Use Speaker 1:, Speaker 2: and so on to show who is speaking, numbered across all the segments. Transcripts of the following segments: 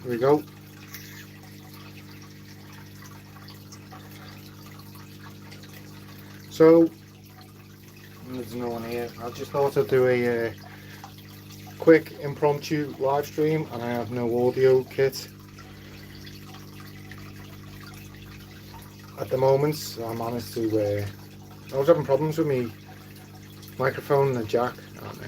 Speaker 1: Here we go. So there's no one here. I just thought I'd do a quick impromptu live stream, and I have no audio kit at the moment. So I managed to. I was having problems with my microphone and the jack, and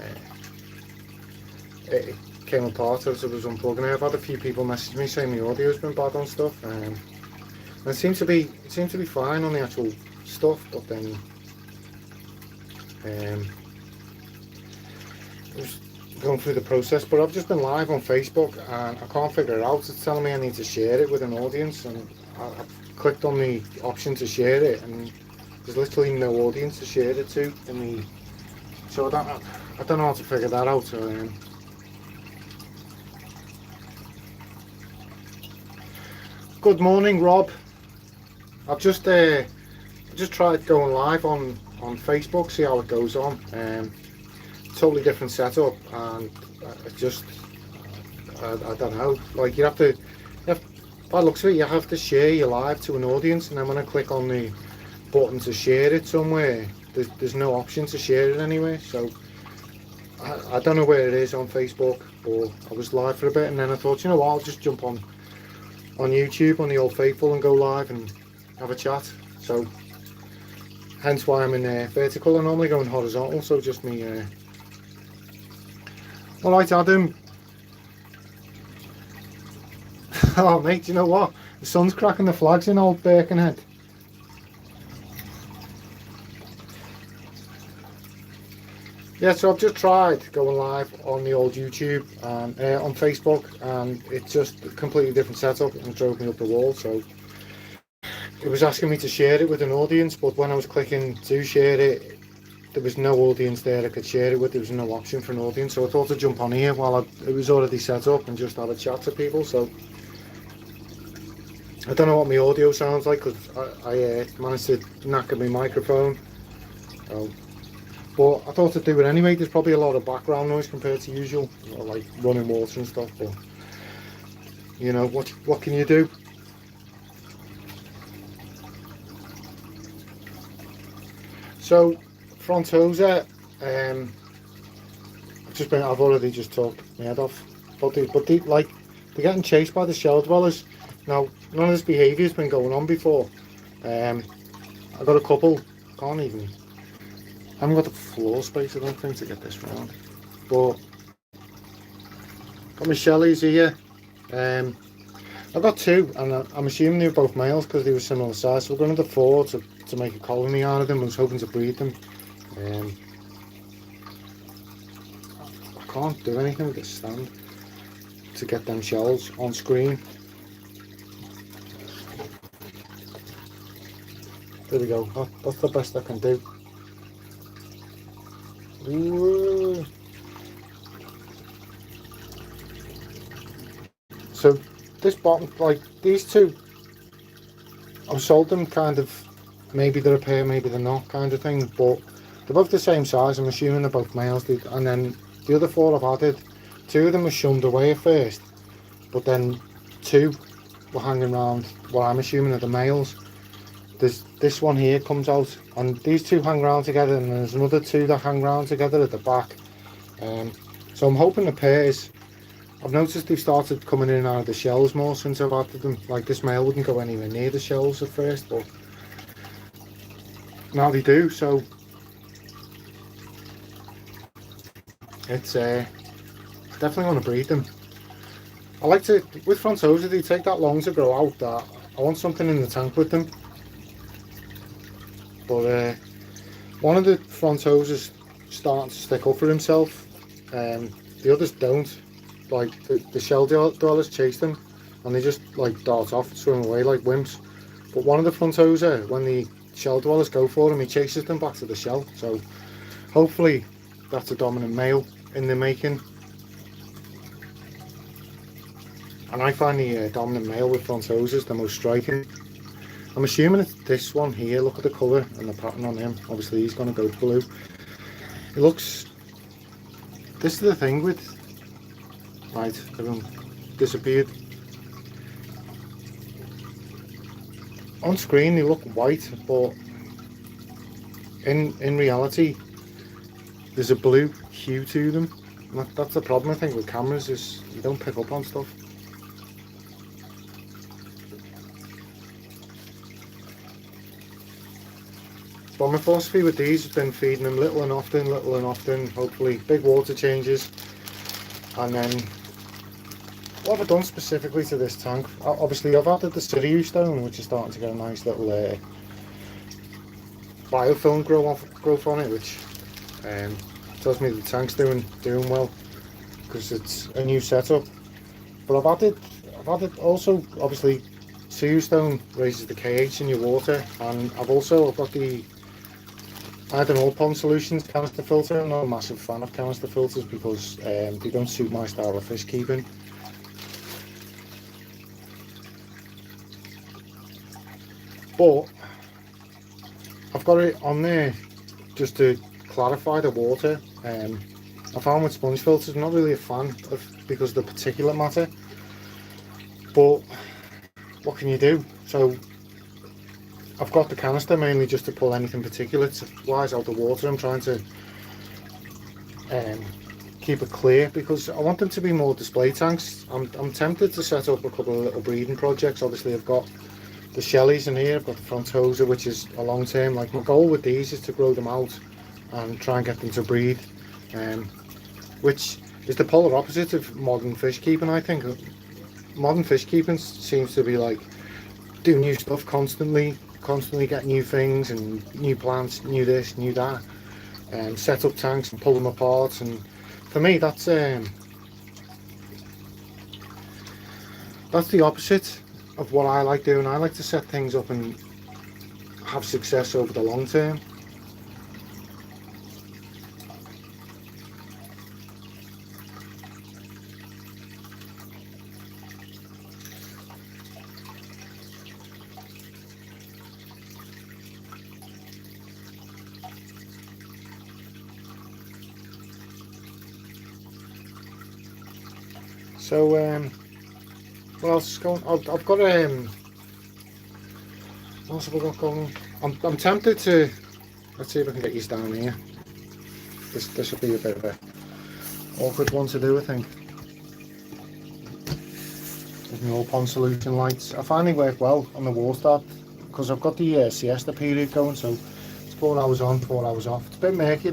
Speaker 1: it came apart as I was unplugging it. I've had a few people message me saying the audio's been bad on stuff, and it seems to be fine on the actual stuff, but then I was going through the process. But I've just been live on Facebook and I can't figure it out. It's telling me I need to share it with an audience, and I've clicked on the option to share it, and there's literally no audience to share it to in the. So I don't know how to figure that out. Good morning, Rob. I've just tried going live on Facebook, see how it goes on. Totally different setup, and I don't know. Like you have to, by the looks of it, you have to share your live to an audience, and then when I click on the button to share it somewhere, there's no option to share it anywhere. So I don't know where it is on Facebook, but I was live for a bit, and then I thought, you know what, I'll just jump on YouTube on the Old Faithful and go live and have a chat. So hence why I'm in vertical. I normally go in horizontal, so just me. Alright, Adam. Oh mate, do you know what? The sun's cracking the flags in old Birkenhead. Yeah, so I've just tried going live on the old YouTube and on Facebook, and it's just a completely different setup, and it drove me up the wall. So it was asking me to share it with an audience, but when I was clicking to share it, there was no audience there I could share it with. There was no option for an audience, so I thought to jump on here while it was already set up and just have a chat to people. So I don't know what my audio sounds like, because I managed to knacker my microphone. But I thought I'd do it anyway. There's probably a lot of background noise compared to usual, like running water and stuff, but you know, what can you do? So Frontosa, I've already just talked my head off, but they're getting chased by the shell dwellers. Now, none of this behaviour's been going on before. I got a couple, I haven't got the floor space, I don't think, to get this round. But got my shellies here. I've got two, and I'm assuming they were both males because they were similar size. So we're going to the 4 to make a colony out of them. I was hoping to breed them. I can't do anything with this stand to get them shells on screen. There we go. That's the best I can do. Ooh. So this bottom, like these two, I've sold them kind of, maybe they're a pair, maybe they're not, kind of thing, but they're both the same size. I'm assuming they're both males. And then the other 4 I've added, 2 of them were shunned away at first, but then 2 were hanging around what I'm assuming are the males. There's this one here comes out, and these 2 hang around together, and there's another 2 that hang around together at the back. So I'm hoping the pairs. I've noticed they've started coming in and out of the shells more since I've added them. Like this male wouldn't go anywhere near the shells at first, but now they do. So it's definitely want to breed them. I like to, with Frontosa, they take that long to grow out that I want something in the tank with them. But one of the Frontosas starting to stick up for himself, the others don't. Like the shell dwellers chase them, and they just like dart off, swim away like wimps. But one of the Frontosa, when the shell dwellers go for him, he chases them back to the shell. So hopefully that's a dominant male in the making. And I find the dominant male with Frontosas the most striking. I'm assuming it's this one here. Look at the colour and the pattern on him. Obviously he's going to go blue. It looks... This is the thing with... Right, everyone disappeared. on screen they look white, but in reality there's a blue hue to them. And that's the problem, I think, with cameras, is you don't pick up on stuff. But my philosophy with these has been feeding them little and often, hopefully big water changes. And then what have I done specifically to this tank? Obviously I've added the Siriu stone, which is starting to get a nice little biofilm growth on it, which tells me the tank's doing well, because it's a new setup. But I've added also, obviously Siriu stone raises the KH in your water, and I've got I had an All Pond Solutions canister filter. I'm not a massive fan of canister filters because they don't suit my style of fish keeping. But I've got it on there just to clarify the water. I found with sponge filters, I'm not really a fan of, because of the particulate matter. But what can you do? So I've got the canister mainly just to pull anything particulate-wise out the water. I'm trying to keep it clear because I want them to be more display tanks. I'm tempted to set up a couple of little breeding projects. Obviously I've got the Shelleys in here, I've got the Frontosa, which is a long term. Like, my goal with these is to grow them out and try and get them to breed, which is the polar opposite of modern fish keeping. I think modern fish keeping seems to be like do new stuff constantly get new things and new plants, new this, new that, and set up tanks and pull them apart. And for me, that's the opposite of what I like doing. I like to set things up and have success over the long term. So what else is going? I've got what else have I got going? I'm tempted to, let's see if I can get these down here. This will be a bit of a awkward one to do, I think. With my All Pond Solution lights, I find they work well on the wall start because I've got the siesta period going, so it's 4 hours on, 4 hours off. It's a bit murky.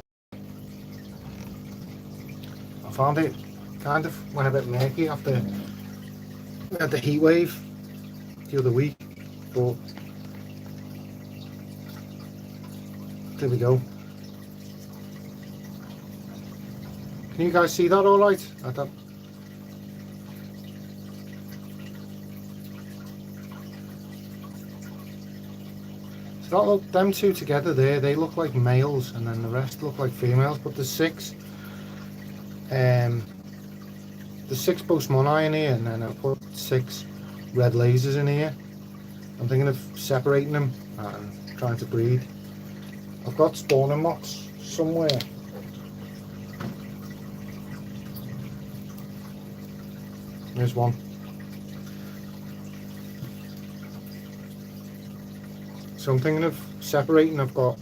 Speaker 1: I found it kind of went a bit murky after we had the heat wave the other week, but there we go. Can you guys see that all right? So that look, them two together there, they look like males, and then the rest look like females. But there's 6. There's 6 Bosmoni in here, and then I'll put 6 red lasers in here. I'm thinking of separating them and trying to breed. I've got spawning mocks somewhere. There's one. So I'm thinking of separating. I've got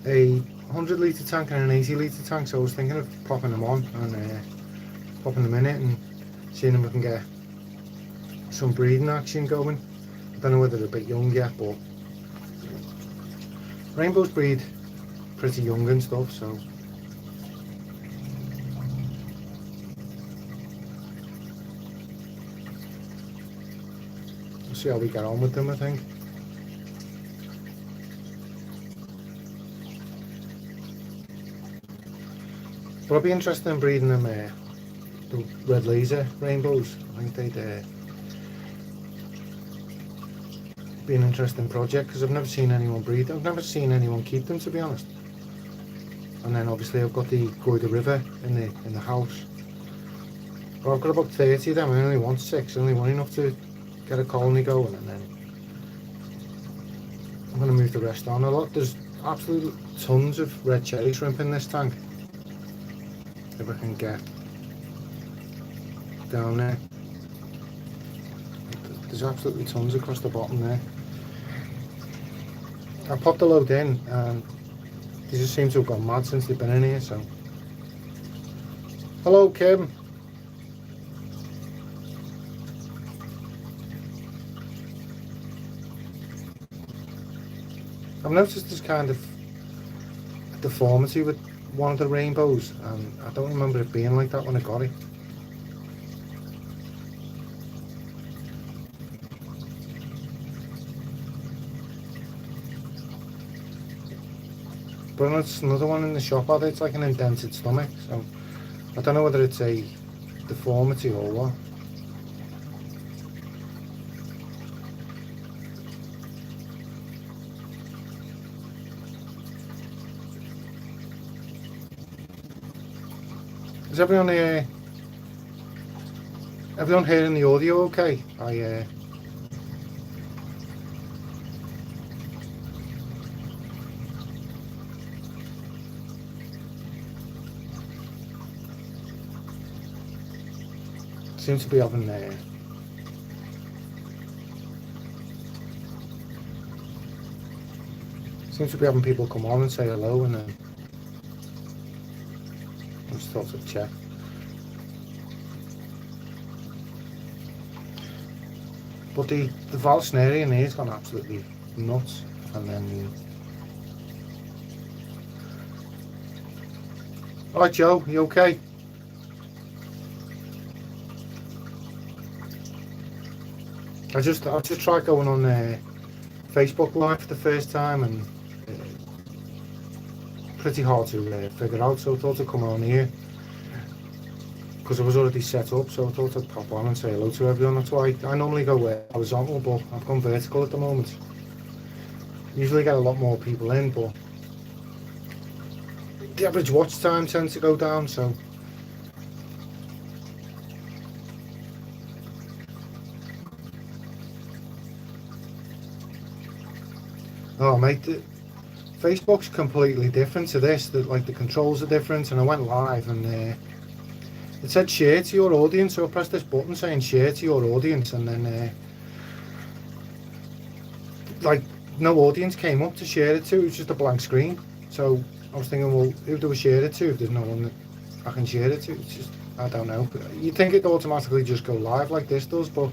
Speaker 1: a 100 litre tank and an 80 litre tank, so I was thinking of popping them on and popping them in it and seeing if we can get some breeding action going. I don't know whether they're a bit young yet, but rainbows breed pretty young and stuff, so we'll see how we get on with them, I think. But I'll be interested in breeding them the red laser rainbows. I think they'd be an interesting project because I've never seen anyone breed them. I've never seen anyone keep them, to be honest. And then obviously I've got the Goyder River in the house. But I've got about 30 of them. I only want 6. I only want enough to get a colony going, and then I'm going to move the rest on. There's absolutely tons of red cherry shrimp in this tank. If I can get down there. There's absolutely tons across the bottom there. I popped a load in and they just seem to have gone mad since they've been in here, so. Hello, Kim. I've noticed there's kind of a deformity with one of the rainbows, and I don't remember it being like that when I got it. But there's another one in the shop out there, it's like an indented stomach, so I don't know whether it's a deformity or what. Is everyone here? Everyone hearing the audio okay? Seem to be having people come on and say hello, and then I just thought I'd check. But the Valsneri in here's gone absolutely nuts, and then alright Joe, you okay? I just tried going on Facebook Live for the first time, and pretty hard to figure out, so I thought I'd come on here because I was already set up, so I thought I'd pop on and say hello to everyone. That's why I normally go horizontal, but I've gone vertical at the moment. Usually get a lot more people in, but the average watch time tends to go down, so oh mate, Facebook's completely different to this. Like the controls are different, and I went live and it said share to your audience, so I pressed this button saying share to your audience, and then like no audience came up to share it to. It was just a blank screen. So I was thinking, well, who do I share it to if there's no one that I can share it to? It's just, I don't know. You'd think it'd automatically just go live like this does, but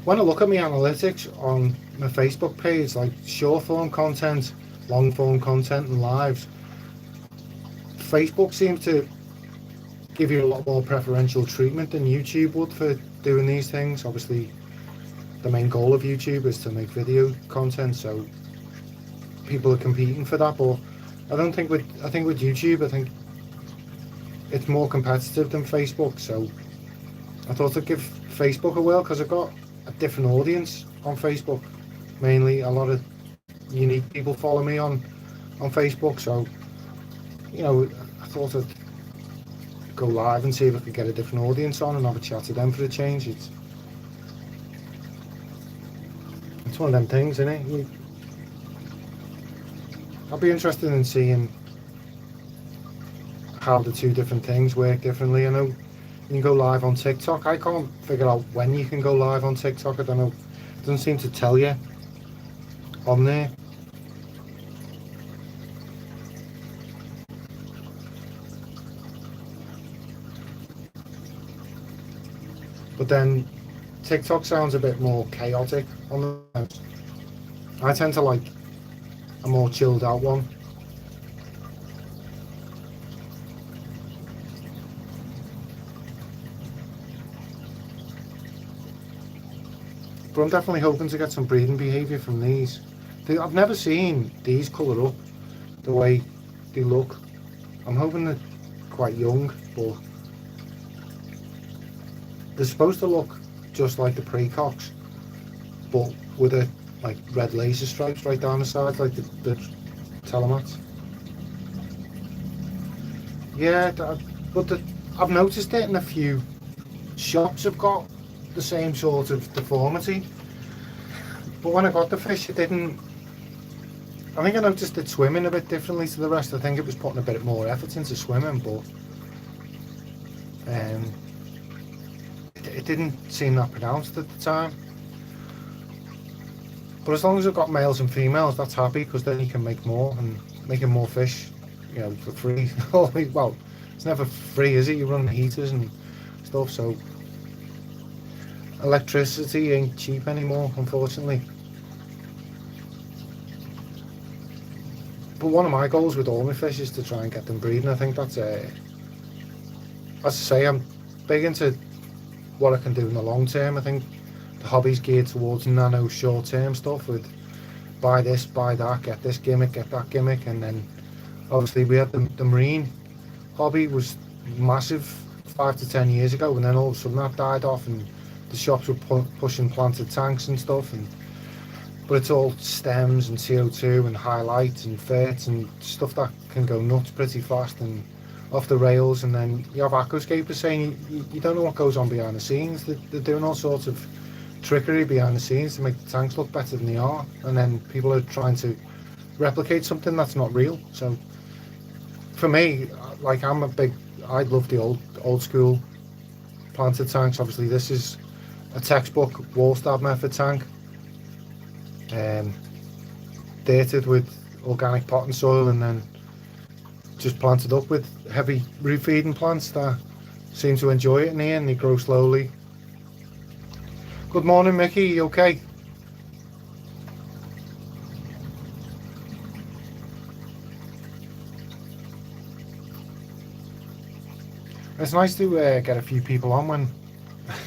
Speaker 1: when I look at my analytics on my Facebook page, like short form content, long form content and lives, Facebook seems to give you a lot more preferential treatment than YouTube would for doing these things. Obviously the main goal of YouTube is to make video content, so people are competing for that, but I think with YouTube, I think it's more competitive than Facebook, so I thought I'd give Facebook a whirl because I've got a different audience on Facebook. Mainly a lot of unique people follow me on Facebook, so you know, I thought I'd go live and see if I could get a different audience on and have a chat to them for a change. It's one of them things, isn't it? I'll be interested in seeing how the two different things work differently. I know you can go live on TikTok. I can't figure out when you can go live on TikTok. I don't know. It doesn't seem to tell you on there. But then TikTok sounds a bit more chaotic on the. I tend to like a more chilled out one. But I'm definitely hoping to get some breeding behaviour from these. I've never seen these colour up the way they look. I'm hoping they're quite young, but they're supposed to look just like the precox, but with a like red laser stripes right down the side, like the telemats. Yeah, but I've noticed it in a few shops. Have got the same sort of deformity, but when I got the fish, it didn't. I think I noticed it swimming a bit differently to the rest. I think it was putting a bit more effort into swimming, but it didn't seem that pronounced at the time. But as long as I've got males and females, that's happy, because then you can make more and making more fish, you know, for free. Well, it's never free, is it? You run heaters and stuff, so electricity ain't cheap anymore, unfortunately. But one of my goals with all my fish is to try and get them breeding. I think that's as I say, I'm big into what I can do in the long term. I think the hobby's geared towards nano short term stuff with buy this, buy that, get this gimmick, get that gimmick, and then obviously we had the marine hobby was massive 5 to 10 years ago, and then all of a sudden that died off, and the shops were pushing planted tanks and stuff, and but it's all stems and CO2 and highlights and ferts and stuff that can go nuts pretty fast and off the rails. And then you have aquascapers saying you don't know what goes on behind the scenes. They're doing all sorts of trickery behind the scenes to make the tanks look better than they are, and then people are trying to replicate something that's not real. So for me, like I love the old school planted tanks. Obviously this is a textbook wall stab method tank, dated with organic potting soil, and then just planted up with heavy root feeding plants that seem to enjoy it in here, and they grow slowly. Good morning, Mickey, you okay? It's nice to get a few people on when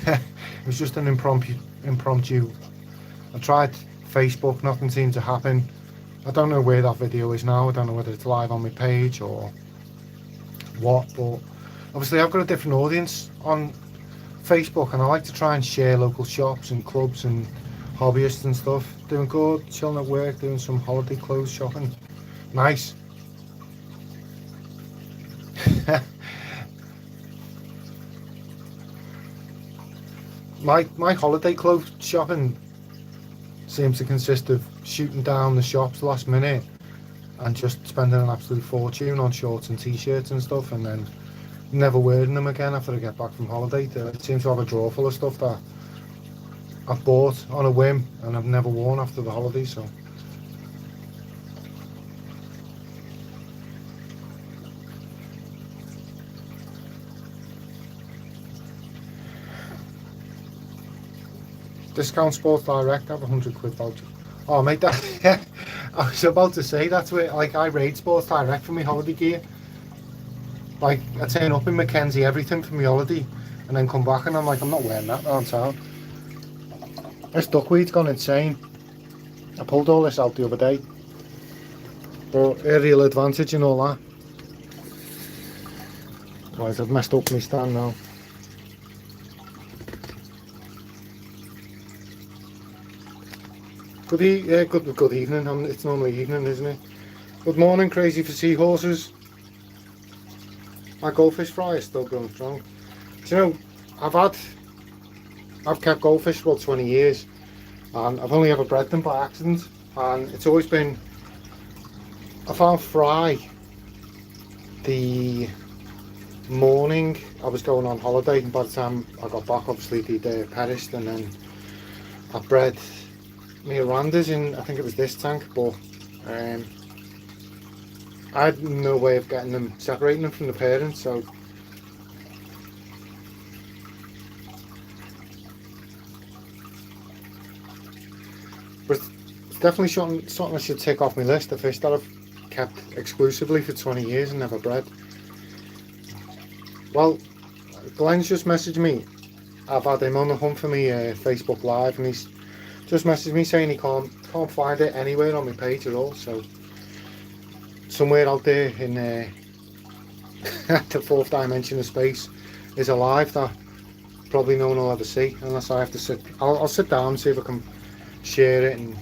Speaker 1: it was just an impromptu. I tried Facebook, nothing seemed to happen. I don't know where that video is now. I don't know whether it's live on my page or what, but obviously I've got a different audience on Facebook, and I like to try and share local shops and clubs and hobbyists and stuff. Doing good, chilling at work, doing some holiday clothes shopping. Nice. My holiday clothes shopping seems to consist of shooting down the shops last minute and just spending an absolute fortune on shorts and t-shirts and stuff, and then never wearing them again after I get back from holiday. I seem to have a drawer full of stuff that I've bought on a whim and I've never worn after the holiday. So Discount Sports Direct, have £100 voucher. Oh mate, that I was about to say, that's where, like, I raid Sports Direct for my holiday gear. Like, I turn up in Mackenzie everything for my holiday, and then come back and I'm like, I'm not wearing that around town. This duckweed's gone insane. I pulled all this out the other day, but aerial advantage and all that. Otherwise I've messed up my stand now. Good evening. It's normally evening, isn't it? Good morning, Crazy for Seahorses. My goldfish fry is still going strong. Do you know, I've kept goldfish for about 20 years, and I've only ever bred them by accident, and it's always been, I found fry the morning I was going on holiday, and by the time I got back, obviously they'd perished, and then I bred me Mirandas in, I think it was this tank, but I had no way of getting them, separating them from the parents, so but it's definitely something I should take off my list, the fish that I've kept exclusively for 20 years and never bred. Well, Glenn's just messaged me. I've had him on the hunt for me Facebook Live, and he's just messaged me saying he can't find it anywhere on my page at all. So somewhere out there in the fourth dimension of space is alive that probably no one will ever see, unless I have to sit. I'll sit down and see if I can share it, and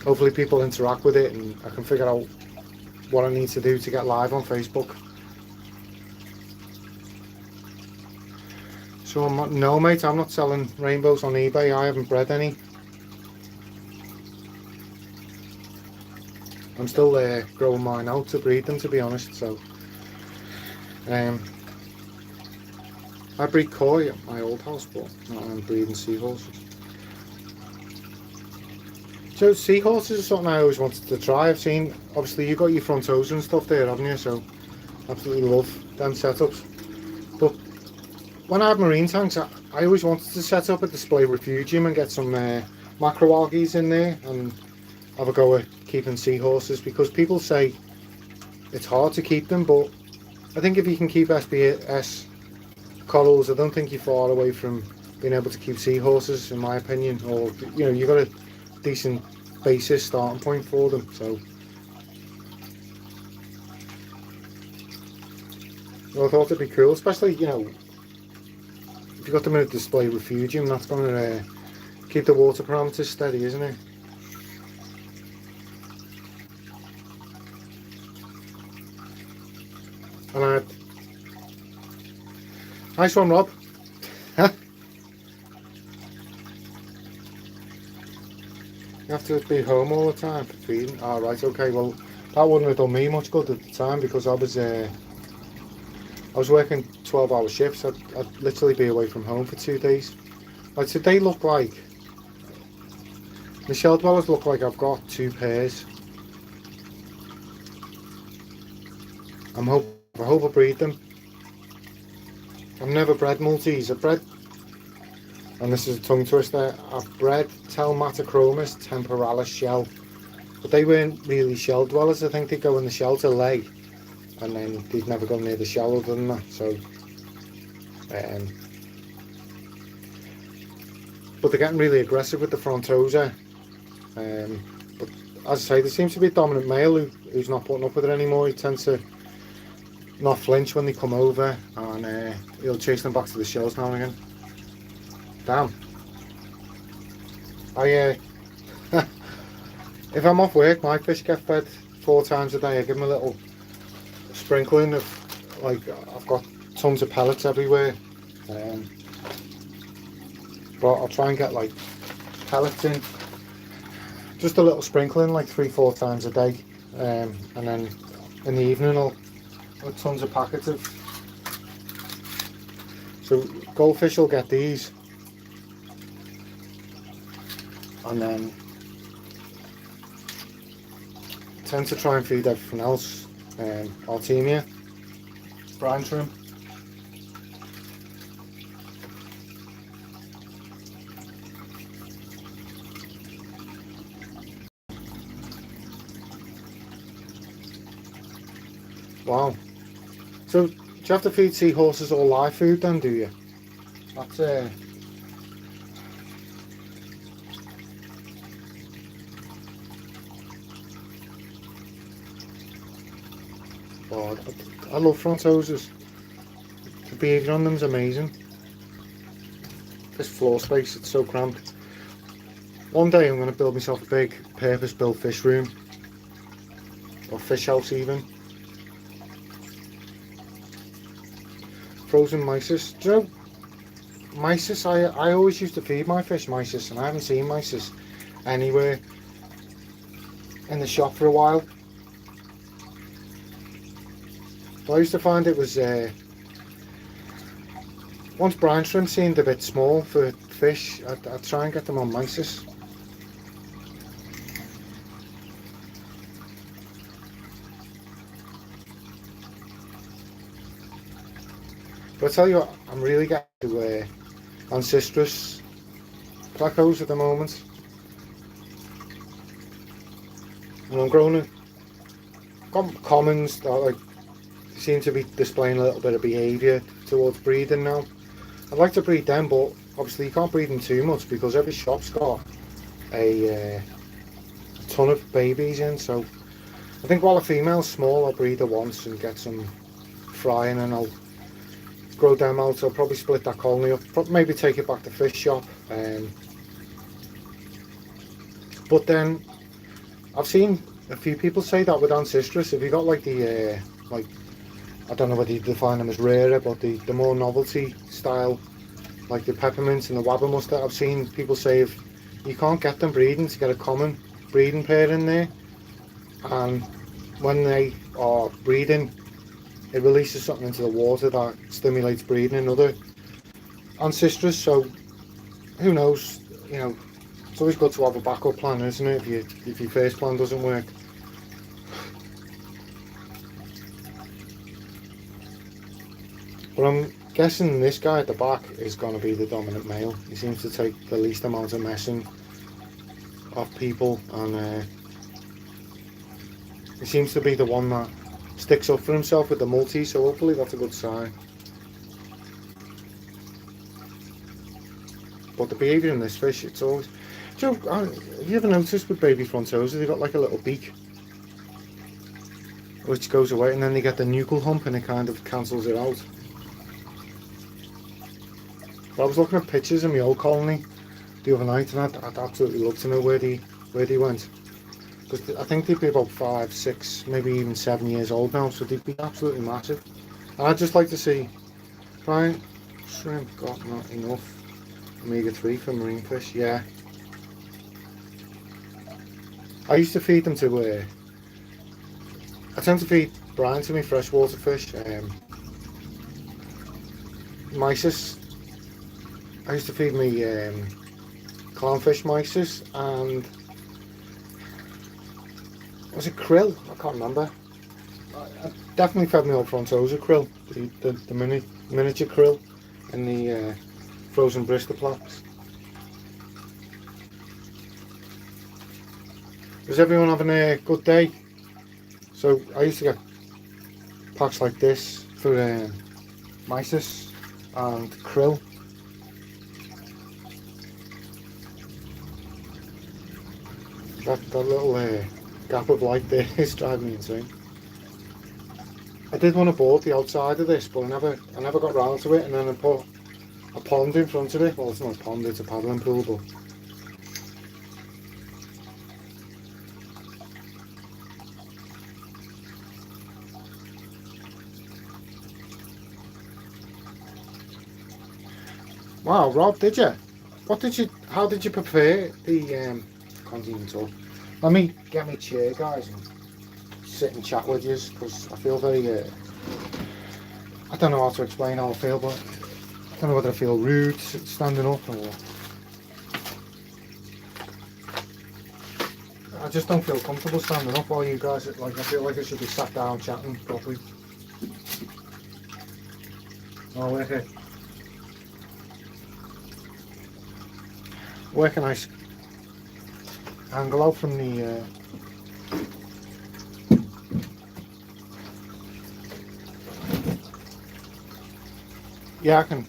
Speaker 1: hopefully people interact with it, and I can figure out what I need to do to get live on Facebook. So no mate, I'm not selling rainbows on eBay. I haven't bred any. I'm still growing mine out to breed them, to be honest. So I breed koi at my old house, but not I'm breeding seahorses. So seahorses are something I always wanted to try. I've seen, obviously you got your front toes and stuff there, haven't you? So absolutely love them setups. But when I had marine tanks, I always wanted to set up a display refugium and get some macroalgae in there and have a go at keeping seahorses, because people say it's hard to keep them, but I think if you can keep SBS corals, I don't think you're far away from being able to keep seahorses, in my opinion. Or, you know, you've got a decent basis starting point for them. So I thought it'd be cool, especially, you know, if you got them in a display refugium, that's going to keep the water parameters steady, isn't it? And I had... Nice one, Rob. You have to be home all the time for feeding. Oh, right, okay, well, that wouldn't have done me much good at the time, because I was working 12-hour shifts. I'd literally be away from home for 2 days. Like today look like, the shell dwellers look like I've got 2 pairs. I hope I breed them. I've never bred multis. I've bred, and this is a tongue twister, I've bred Telmatochromis temporalis shell, but they weren't really shell dwellers. I think they go in the shell to lay, and then they'd never go near the shell other than that. So but they're getting really aggressive with the frontosa. But as I say, there seems to be a dominant male who's not putting up with it anymore. He tends to not flinch when they come over, and he'll chase them back to the shells now and again. Damn. If I'm off work, my fish get fed 4 times a day. I give them a little sprinkling of, like, I've got tons of pellets everywhere, but I'll try and get like pellets in, just a little sprinkling, like 3-4 times a day, and then in the evening I'll have tons of packets of. So goldfish will get these, and then I tend to try and feed everything else. Artemia, brine shrimp. Wow. So do you have to feed seahorses all live food then, do you? That's oh, I love frontoses. The behaviour on them is amazing. This floor space, it's so cramped. One day I'm going to build myself a big purpose-built fish room, or fish house even. Frozen mysis. Do you know, mysis, I always used to feed my fish mysis, and I haven't seen mysis anywhere in the shop for a while. But I used to find it was, once brine shrimp seemed a bit small for fish, I'd try and get them on mysis. But I tell you what, I'm really getting to Ancistrus placos at the moment, and I'm growing it. Got commons that like seem to be displaying a little bit of behaviour towards breeding now. I'd like to breed them, but obviously you can't breed them too much because every shop's got a ton of babies in. So I think while a female's small, I'll breed her once and get some frying, and I'll grow them out. I'll probably split that colony up, maybe take it back to fish shop. But then I've seen a few people say that with Ancistrus, if you got like the like, I don't know whether you define them as rarer, but the more novelty style, like the peppermint and the wabber mustard, I've seen people say if you can't get them breeding, to get a common breeding pair in there, and when they are breeding, it releases something into the water that stimulates breeding in other Ancistrus. So who knows, you know, It's always good to have a backup plan, isn't it, if your first plan doesn't work. But I'm guessing this guy at the back is going to be the dominant male. He seems to take the least amount of messing off people, and he seems to be the one that sticks up for himself with the multi, so hopefully that's a good sign. But the behaviour in this fish, it's always... Joe, have you ever noticed with baby frontosa, they've got like a little beak which goes away, and then they get the nuchal hump and it kind of cancels it out. But I was looking at pictures in my old colony the other night, and I'd absolutely love to know where they went. Because I think they'd be about 5, 6, maybe even 7 years old now, so they'd be absolutely massive. And I'd just like to see, right, shrimp got not enough omega-3 for marine fish, yeah. I used to feed them to, I tend to feed brine to me freshwater fish, mysis. I used to feed me clownfish mysis, and was it krill? I can't remember. I definitely fed me old frontosa krill, the miniature krill in the frozen brister plaques. Is everyone having a good day? So I used to get packs like this for mysis and krill. That little gap of light there is driving me insane. I did want to board the outside of this, but I never got round to it, and then I put a pond in front of it. Well, it's not a pond, it's a paddling pool, but wow, Rob, did you? How did you prepare the, can't even talk. Let me get my chair, guys, and sit and chat with you, because I feel very, I don't know how to explain how I feel, but I don't know whether I feel rude standing up, or I just don't feel comfortable standing up while you guys, like, I feel like I should be sat down chatting properly. Oh, okay. Where can I angle out from the yeah, I can.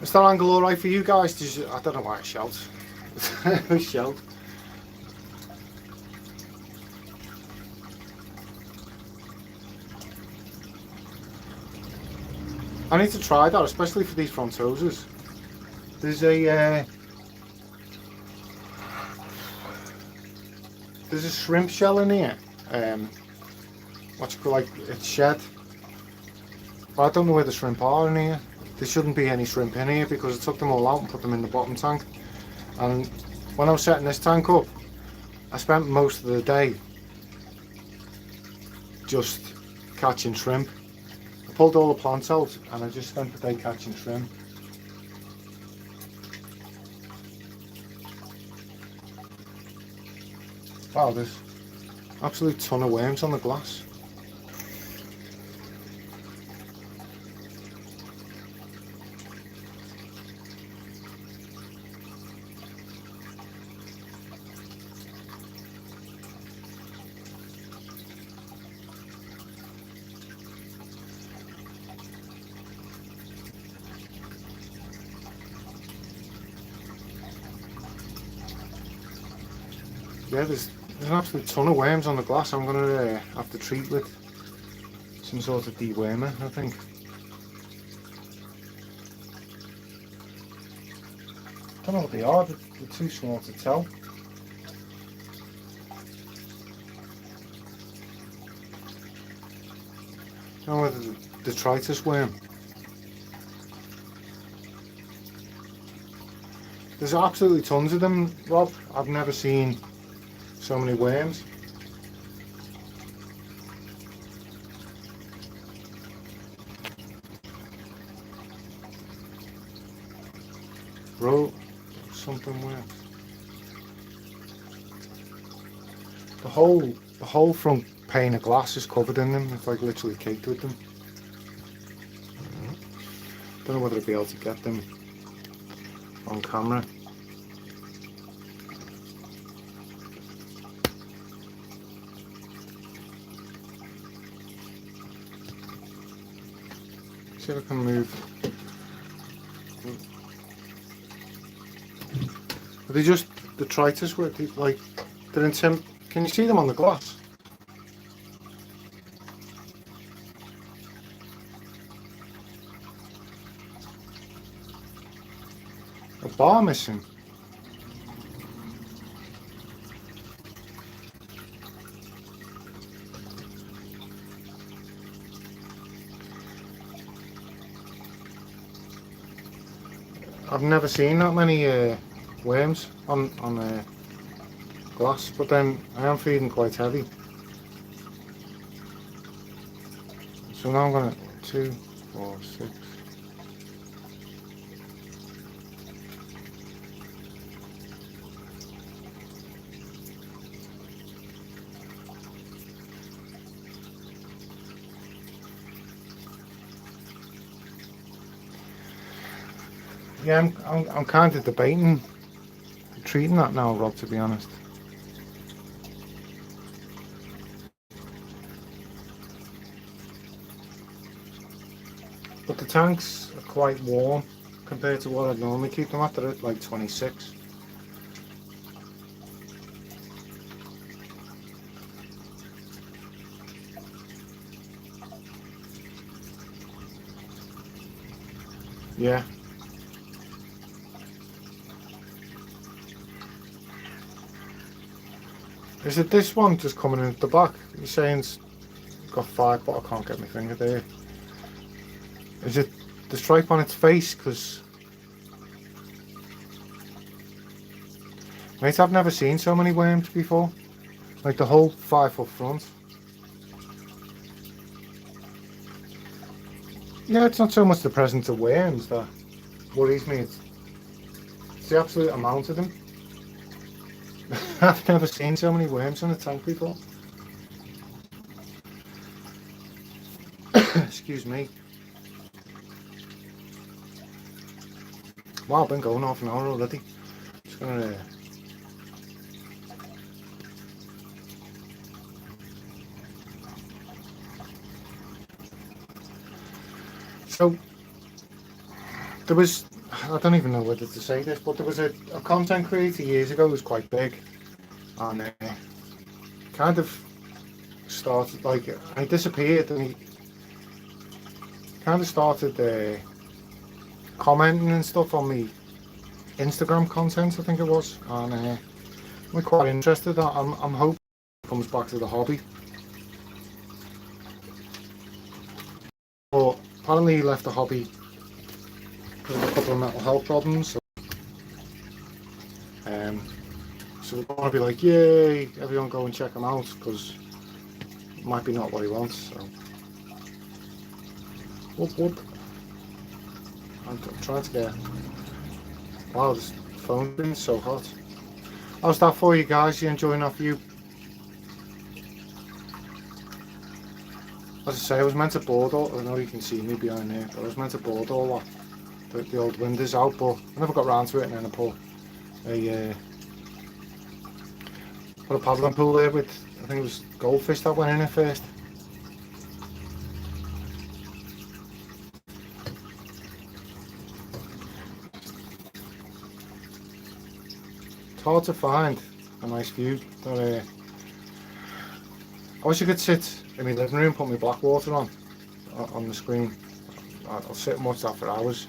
Speaker 1: Is that angle alright for you guys? I don't know why I shout. I shout. I need to try that, especially for these frontosas. There's a shrimp shell in here. What's it called, like, it's shed. But I don't know where the shrimp are in here. There shouldn't be any shrimp in here because I took them all out and put them in the bottom tank. And when I was setting this tank up, I spent most of the day just catching shrimp. I pulled all the plants out and I just spent the day catching shrimp. Wow, there's absolute ton of worms on the glass. Yeah, there's an absolute ton of worms on the glass. I'm going to have to treat with some sort of dewormer, I think. I don't know what they are, they're too small to tell. I don't know whether the detritus worm. There's absolutely tons of them, Rob. I've never seen so many worms. Bro, something worms. the whole front pane of glass is covered in them. It's like literally caked with them. Don't know whether I'll be able to get them on camera. See if I can move. Are they just the detritus where they, like, they're in can you see them on the glass? A bar missing. I've never seen that many worms on glass, but then I am feeding quite heavy. So now I'm gonna 2, 4, 6. Yeah, I'm kind of debating treating that now, Rob, to be honest. But the tanks are quite warm compared to what I'd normally keep them at. They're at like 26. Yeah. Is it this one just coming in at the back? You're saying it's got 5, but I can't get my finger there. Is it the stripe on its face? Because, mate, I've never seen so many worms before. Like the whole 5-foot front. Yeah, it's not so much the presence of worms that worries me. It's the absolute amount of them. I've never seen so many worms in a tank before. Excuse me. Wow, I've been going half an hour already. Just gonna So there was, I don't even know whether to say this, but there was a content creator years ago who was quite big, and kind of started, like, he disappeared, and he kind of started commenting and stuff on me Instagram content, I think it was, and I'm quite interested. I'm hoping he comes back to the hobby, but apparently he left the hobby because of a couple of mental health problems. So we want to be like, yay, everyone go and check him out, because it might be not what he wants. So whoop. I'm trying to get. Wow, this phone's been so hot. How's that for you guys? You enjoying that view? As I say, I was meant to board all. I know you can see me behind there, but I was meant to board all that. The old windows out, but I never got round to it, and then I put a paddling pool there with, I think it was goldfish that went in it first. It's hard to find a nice view. I wish I could sit in my living room, put my black water on the screen. I'll sit and watch that for hours.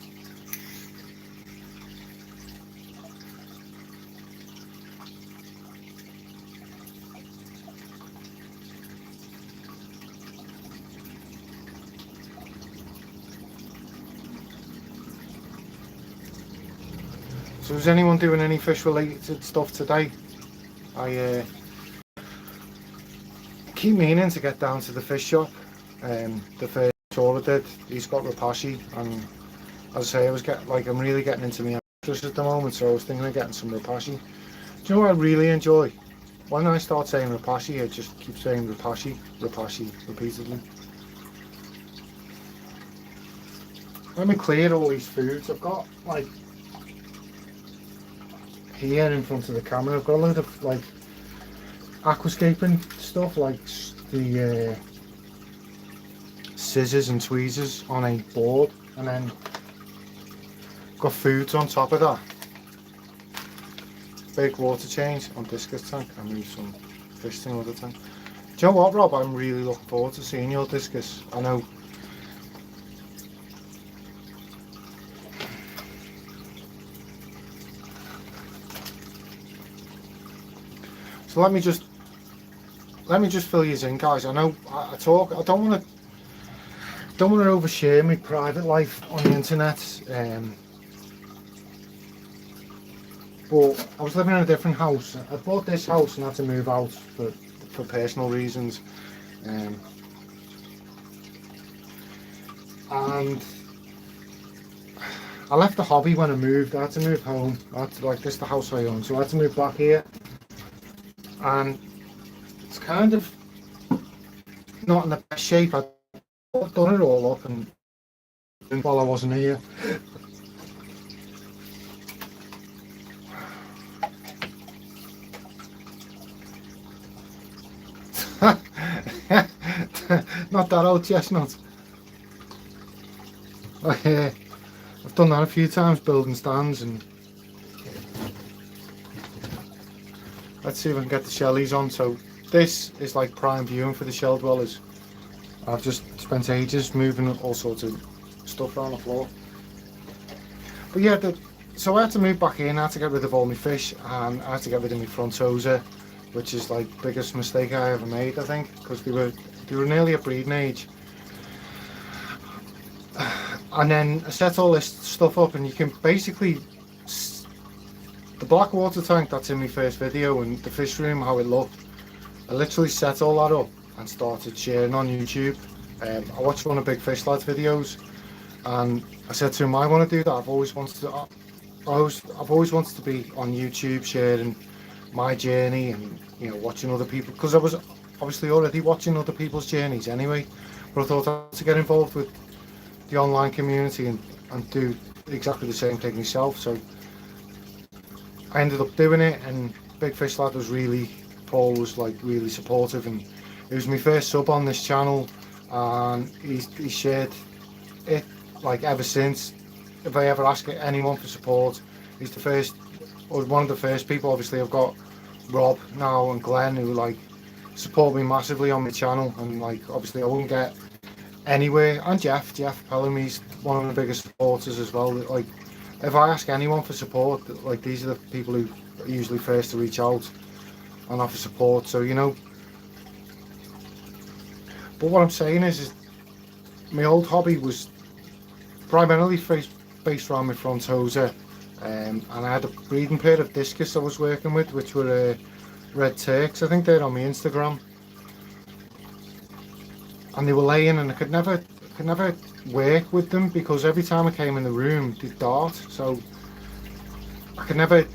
Speaker 1: So is anyone doing any fish related stuff today? I keep meaning to get down to the fish shop. The first tour I did, he's got rapashi, and as I say, I'm really getting into my interest at the moment, so I was thinking of getting some rapashi. Do you know what I really enjoy? when I start saying rapashi, I just keep saying rapashi, rapashi repeatedly. Let me clear all these foods. I've got like here in front of the camera, I've got a load of like aquascaping stuff, like the scissors and tweezers on a board, and then got foods on top of that. Big water change on discus tank, and move some fish to another tank. Do you know what, Rob? I'm really looking forward to seeing your discus. I know. So let me just fill you in, guys. I know I talk. I don't want to overshare my private life on the internet. But I was living in a different house. I bought this house and had to move out for personal reasons. And I left the hobby when I moved. I had to move home. I had to, like, this is the house I own, so I had to move back here. And it's kind of not in the best shape. I've done it all up and while I wasn't here. Not that old chestnut. I've done that a few times, building stands, and let's see if I can get the shellies on. So this is like prime viewing for the shell dwellers. I've just spent ages moving all sorts of stuff around the floor. But yeah, so I had to move back in. I had to get rid of all my fish, and I had to get rid of my frontosa, which is like the biggest mistake I ever made, I think, because they were nearly at breeding age. And then I set all this stuff up, and you can basically, the black water tank that's in my first video and the fish room, how it looked, I literally set all that up and started sharing on YouTube. I watched one of Big Fish Lad's videos, and I said to him, I want to do that. I've always wanted to be on YouTube sharing my journey, and, you know, watching other people, because I was obviously already watching other people's journeys anyway, but I thought I had to get involved with the online community and do exactly the same thing myself. So I ended up doing it, and Big Fish Lad was Paul was like really supportive, and it was my first sub on this channel, and he shared it like ever since. If I ever ask anyone for support, he's the first, or one of the first people. Obviously I've got Rob now and Glenn, who like support me massively on my channel, and like obviously I wouldn't get anywhere. And Jeff Pelham, he's one of the biggest supporters as well. Like if I ask anyone for support, like these are the people who are usually first to reach out and offer support. So, you know, but what I'm saying is my old hobby was primarily based around my frontosa, and I had a breeding pair of discus I was working with, which were red Turks. I think they're on my Instagram, and they were laying, and I could never work with them because every time I came in the room they'd dart. So I could never,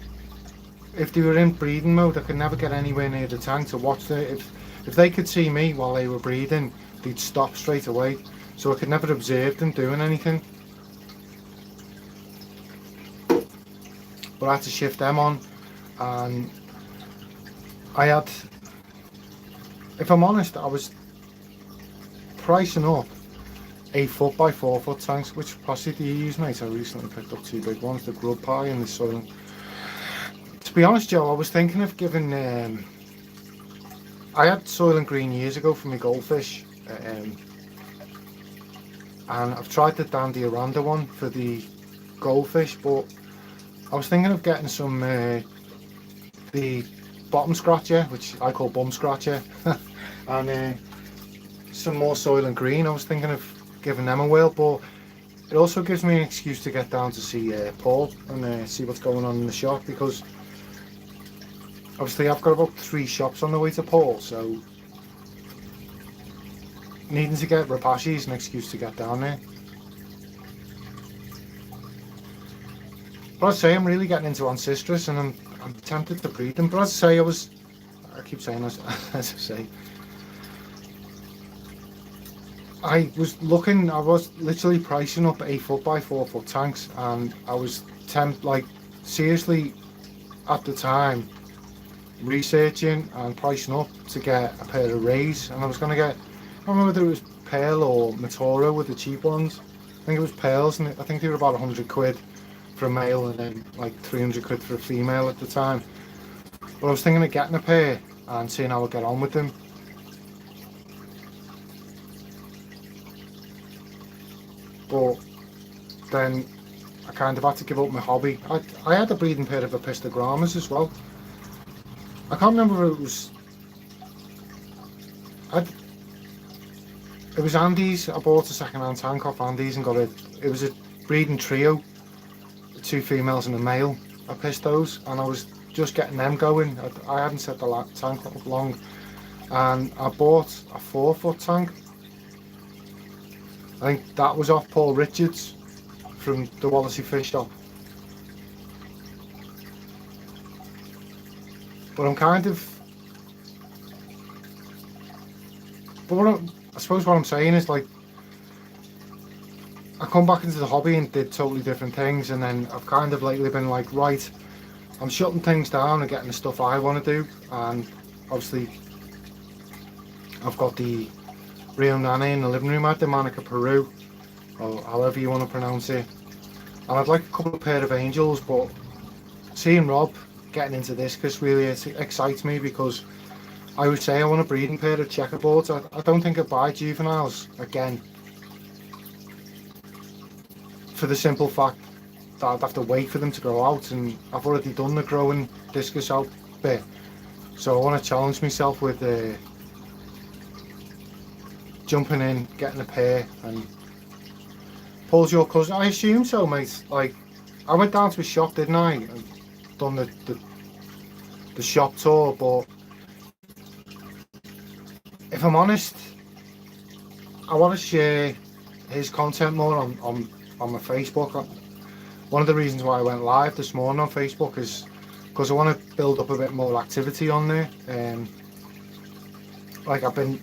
Speaker 1: if they were in breeding mode, I could never get anywhere near the tank to watch them. If they could see me while they were breeding, they'd stop straight away. So I could never observe them doing anything. But I had to shift them on, and I had, if I'm honest, I was pricing up 8 by 4 foot tanks. Which plastic do you use, mate? I recently picked up 2 big ones, the grub pie and the soil. To be honest, Joe, I was thinking of giving, I had soil and green years ago for my goldfish, and I've tried the Dandy Aranda one for the goldfish, but I was thinking of getting some, the bottom scratcher, which I call bum scratcher, and some more soil and green. I was thinking of giving them a whirl, but it also gives me an excuse to get down to see Paul and see what's going on in the shop, because obviously I've got about 3 shops on the way to Paul, so needing to get rapashi is an excuse to get down there. But I'd say I'm really getting into Ancestris, and I'm tempted to breed them. But as I say, I keep saying as I say. I was looking. I was literally pricing up 8 foot by 4 foot tanks, and I was seriously at the time researching and pricing up to get a pair of rays, and I was going to get, I don't know whether it was pearl or Matoro with the cheap ones. I think it was pearls, and I think they were about 100 quid for a male and then like 300 quid for a female at the time. But I was thinking of getting a pair and seeing how I get on with them. But then I kind of had to give up my hobby. I had a breeding pair of Epistogrammas as well. I can't remember if it was, it was Andy's. I bought a second-hand tank off Andy's and it was a breeding trio, 2 females and a male Epistos, and I was just getting them going. I hadn't set the tank up long, and I bought a 4 foot tank. I think that was off Paul Richards from the Wallasey Fish Shop. But I'm kind of, I suppose what I'm saying is, like, I come back into the hobby and did totally different things, and then I've kind of lately been like, right, I'm shutting things down and getting the stuff I want to do. And obviously I've got the Rio Nane in the living room at the Manica Peru, or however you want to pronounce it, and I'd like a couple of pair of angels. But seeing Rob getting into this, because really it excites me, because I would say I want a breeding pair of checkerboards. I don't think I'd buy juveniles again, for the simple fact that I'd have to wait for them to grow out, and I've already done the growing discus out bit. So I want to challenge myself with jumping in, getting a pair. And Paul's your cousin? I assume so, mate. Like, I went down to his shop, didn't I? And done the shop tour, but if I'm honest, I want to share his content more on my Facebook. One of the reasons why I went live this morning on Facebook is because I want to build up a bit more activity on there. Like, I've been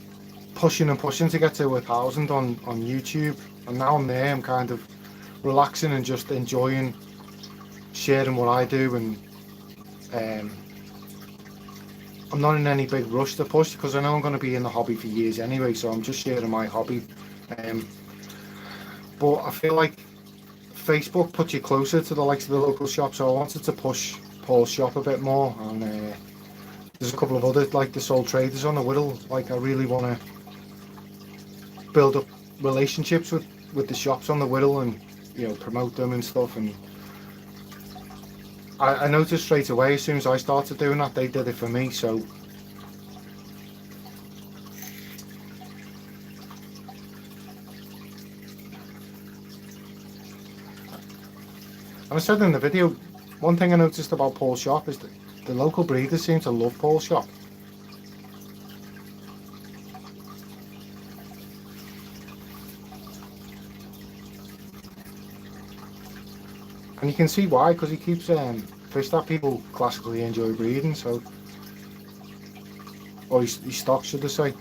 Speaker 1: pushing to get to 1,000 on YouTube, and now I'm there. I'm kind of relaxing and just enjoying sharing what I do, and I'm not in any big rush to push, because I know I'm going to be in the hobby for years anyway, so I'm just sharing my hobby. But I feel like Facebook puts you closer to the likes of the local shop, so I wanted to push Paul's shop a bit more. And there's a couple of other, like the sole traders on the Whittle. Like, I really want to build up relationships with the shops on the Whittle, and promote them and stuff. And I noticed straight away, as soon as I started doing that, they did it for me. So and I said in the video, one thing I noticed about Paul's shop is that the local breeders seem to love Paul's shop. And you can see why, because he keeps fish that people classically enjoy breeding, so, or he stocks, should I say.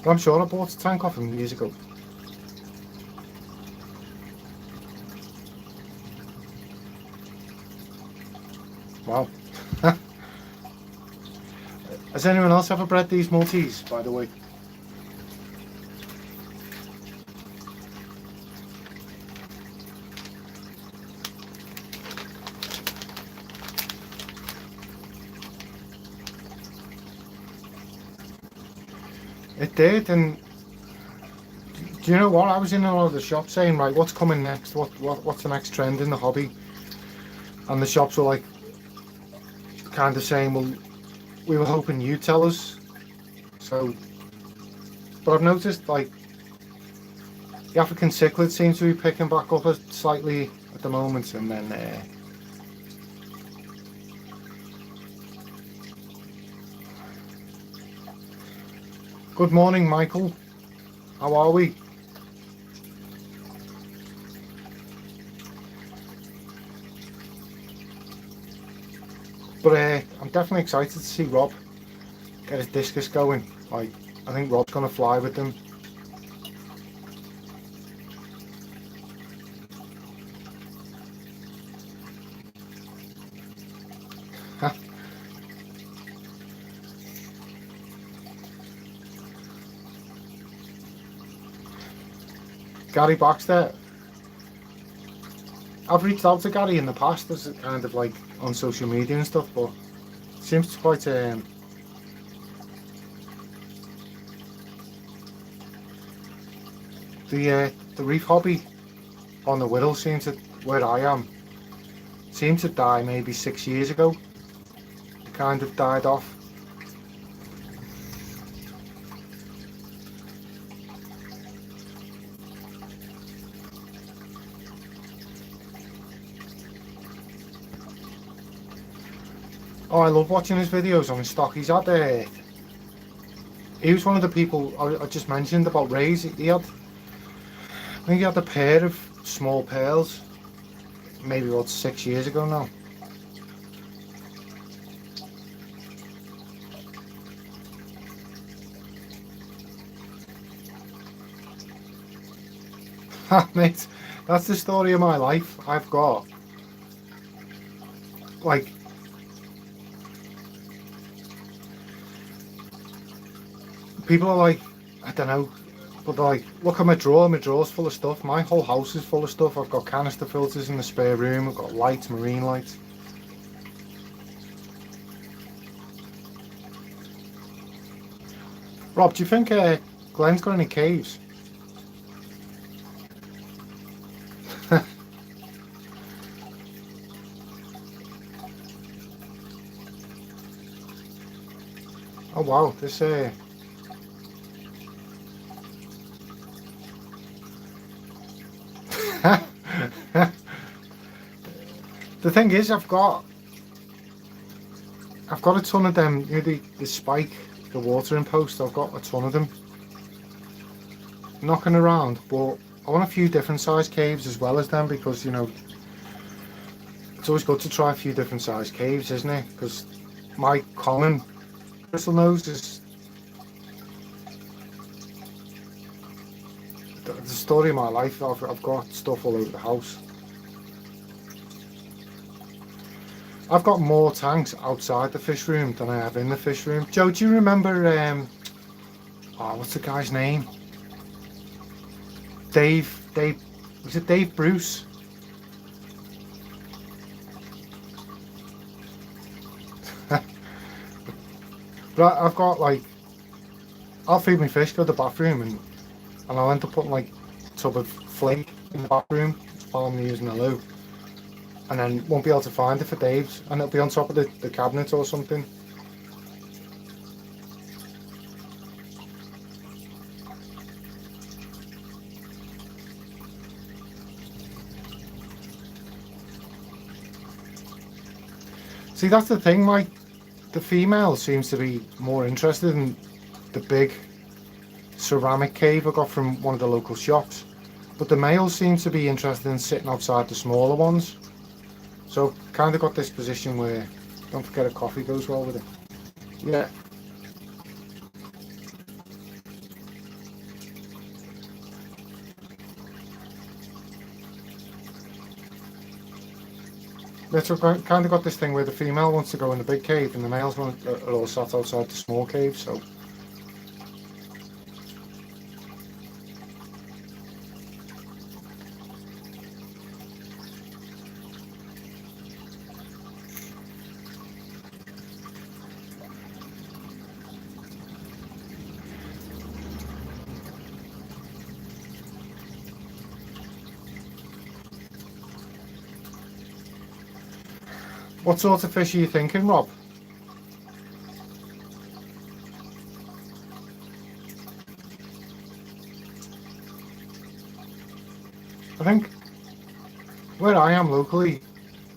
Speaker 1: But I'm sure I bought a tank off him years ago. Wow. Has anyone else ever bred these Maltese, by the way? It did, and do you know what? I was in a lot of the shops saying, right, what's coming next? What's the next trend in the hobby? And the shops were like, kind of saying, well, we were hoping you'd tell us. So, but I've noticed, like, the African cichlid seems to be picking back up slightly at the moment, and then good morning, Michael. How are we? But I'm definitely excited to see Rob get his discus going. Like, I think Rob's gonna fly with them. Gary Baxter. I've reached out to Gary in the past as kind of like on social media and stuff, but it seems quite the reef hobby on the Whittle seems to, where I am, seemed to die maybe 6 years ago. It kind of died off. Oh, I love watching his videos on his stock. He's had he was one of the people I just mentioned about rays. He had, I think he had a pair of small pearls, maybe about 6 years ago now. Mate, that's the story of my life. I've got like, people are like, I don't know, but they're like, look at my drawer. My drawer's full of stuff. My whole house is full of stuff. I've got canister filters in the spare room. I've got lights, marine lights. Rob, do you think Glenn's got any caves? Oh wow, this the thing is, I've got a ton of them. You know, the spike, the watering post. I've got a ton of them knocking around, but I want a few different size caves as well as them, because you know it's always good to try a few different size caves, isn't it? Because my common crystal nose is the story of my life. I've got stuff all over the house. I've got more tanks outside the fish room than I have in the fish room. Joe, do you remember, oh, what's the guy's name? Dave, was it Dave Bruce? But I've got like, I'll feed my fish, go to the bathroom, and I'll end up putting like a tub of flake in the bathroom while I'm using the loo. And then won't be able to find it for Dave's, and it'll be on top of the cabinet or something. See, that's the thing, like, the female seems to be more interested in the big ceramic cave I got from one of the local shops, but the male seems to be interested in sitting outside the smaller ones. So kind of got this position where, don't forget, a coffee goes well with it. Yeah. That's kind of got this thing where the female wants to go in the big cave and the males are all sat outside the small cave. So what sort of fish are you thinking, Rob? I think where I am locally,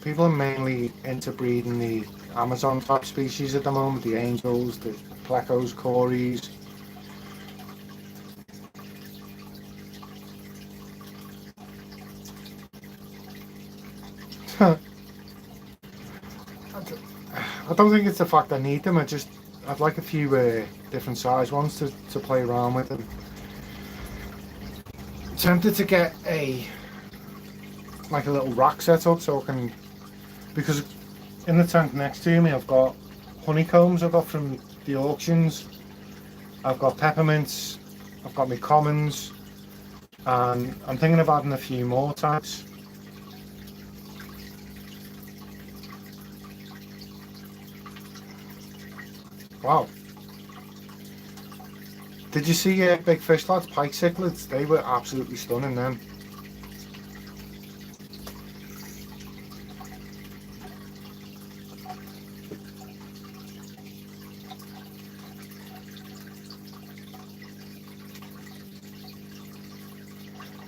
Speaker 1: people are mainly into breeding the Amazon type species at the moment, the angels, the plecos, cories. I don't think it's the fact I need them. I'd like a few different size ones to play around with. And tempted to get like a little rack set up so I can, because in the tank next to me I've got honeycombs I got from the auctions, I've got peppermints, I've got my commons, and I'm thinking of adding a few more types. Wow. Did you see Big Fish Lads pike cichlids? They were absolutely stunning them.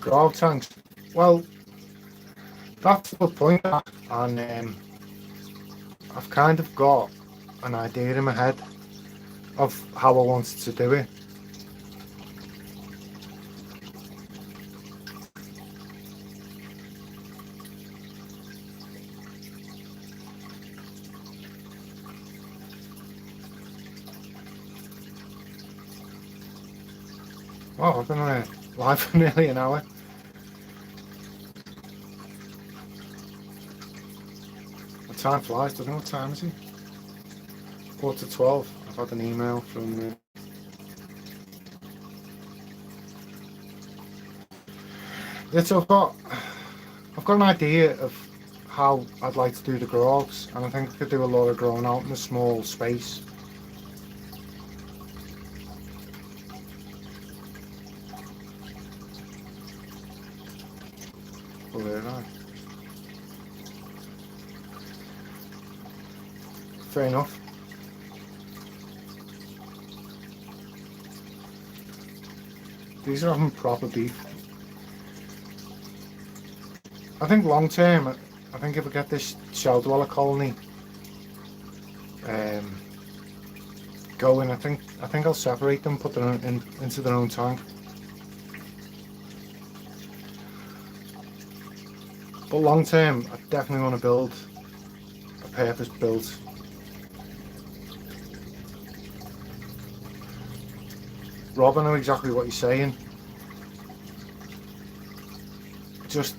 Speaker 1: Grog tanks. Well, that's the point, and I've kind of got an idea in my head of how I wanted to do it. Oh, I've been live for nearly an hour. The time flies, doesn't it? What time is it? 11:45. I've had an email from so I've got an idea of how I'd like to do the grogs, and I think I could do a lot of growing out in a small space. Oh, there I. Fair enough. These are having proper beef. I think long term, I think if we get this shell dweller colony going, I think I'll separate them, put them into their own tank. But long term, I definitely want to build a purpose-built Rob. I know exactly what you're saying. Just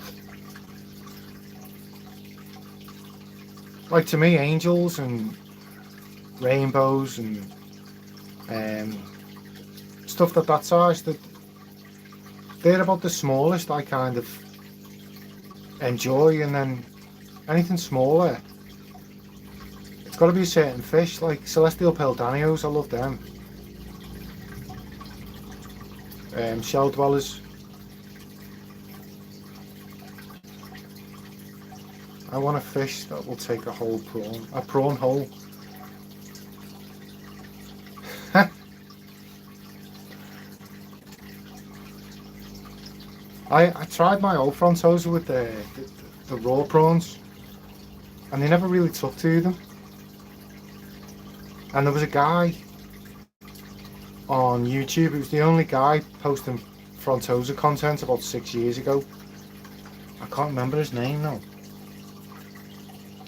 Speaker 1: like, to me, angels and rainbows and stuff that size, that they're about the smallest I kind of enjoy, and then anything smaller, it's got to be a certain fish, like celestial pearl danios. I love them. Shell dwellers. I want a fish that will take a whole prawn, a prawn whole. I tried my old frontosa with the raw prawns, and they never really took to them. And there was a guy on YouTube, he was the only guy posting frontosa content about 6 years ago. I can't remember his name now.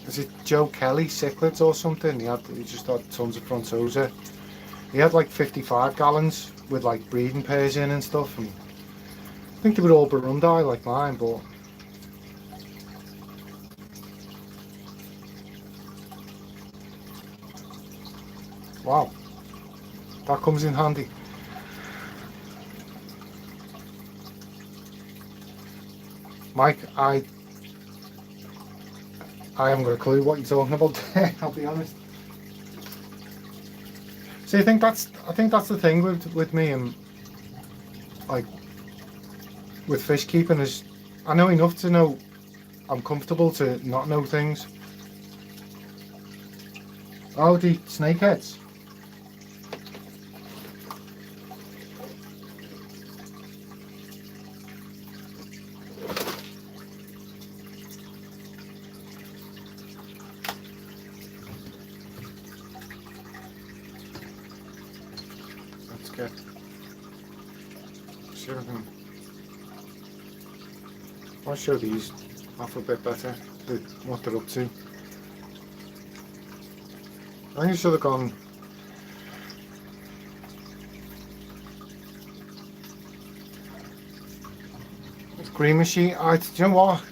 Speaker 1: Is it Joe Kelly Cichlids or something? He just had tons of frontosa. He had like 55 gallons with like breeding pairs in and stuff, and I think they were all Burundi like mine, but wow, that comes in handy. Mike, I haven't got a clue what you're talking about there, I'll be honest. So I think that's the thing with me, and like with fish keeping, is I know enough to know I'm comfortable to not know things. Oh, the snakeheads. Let's get see if I can. I'll show these off a bit better, what they're up to. I think I should have gone. It's green machine. Do you know what?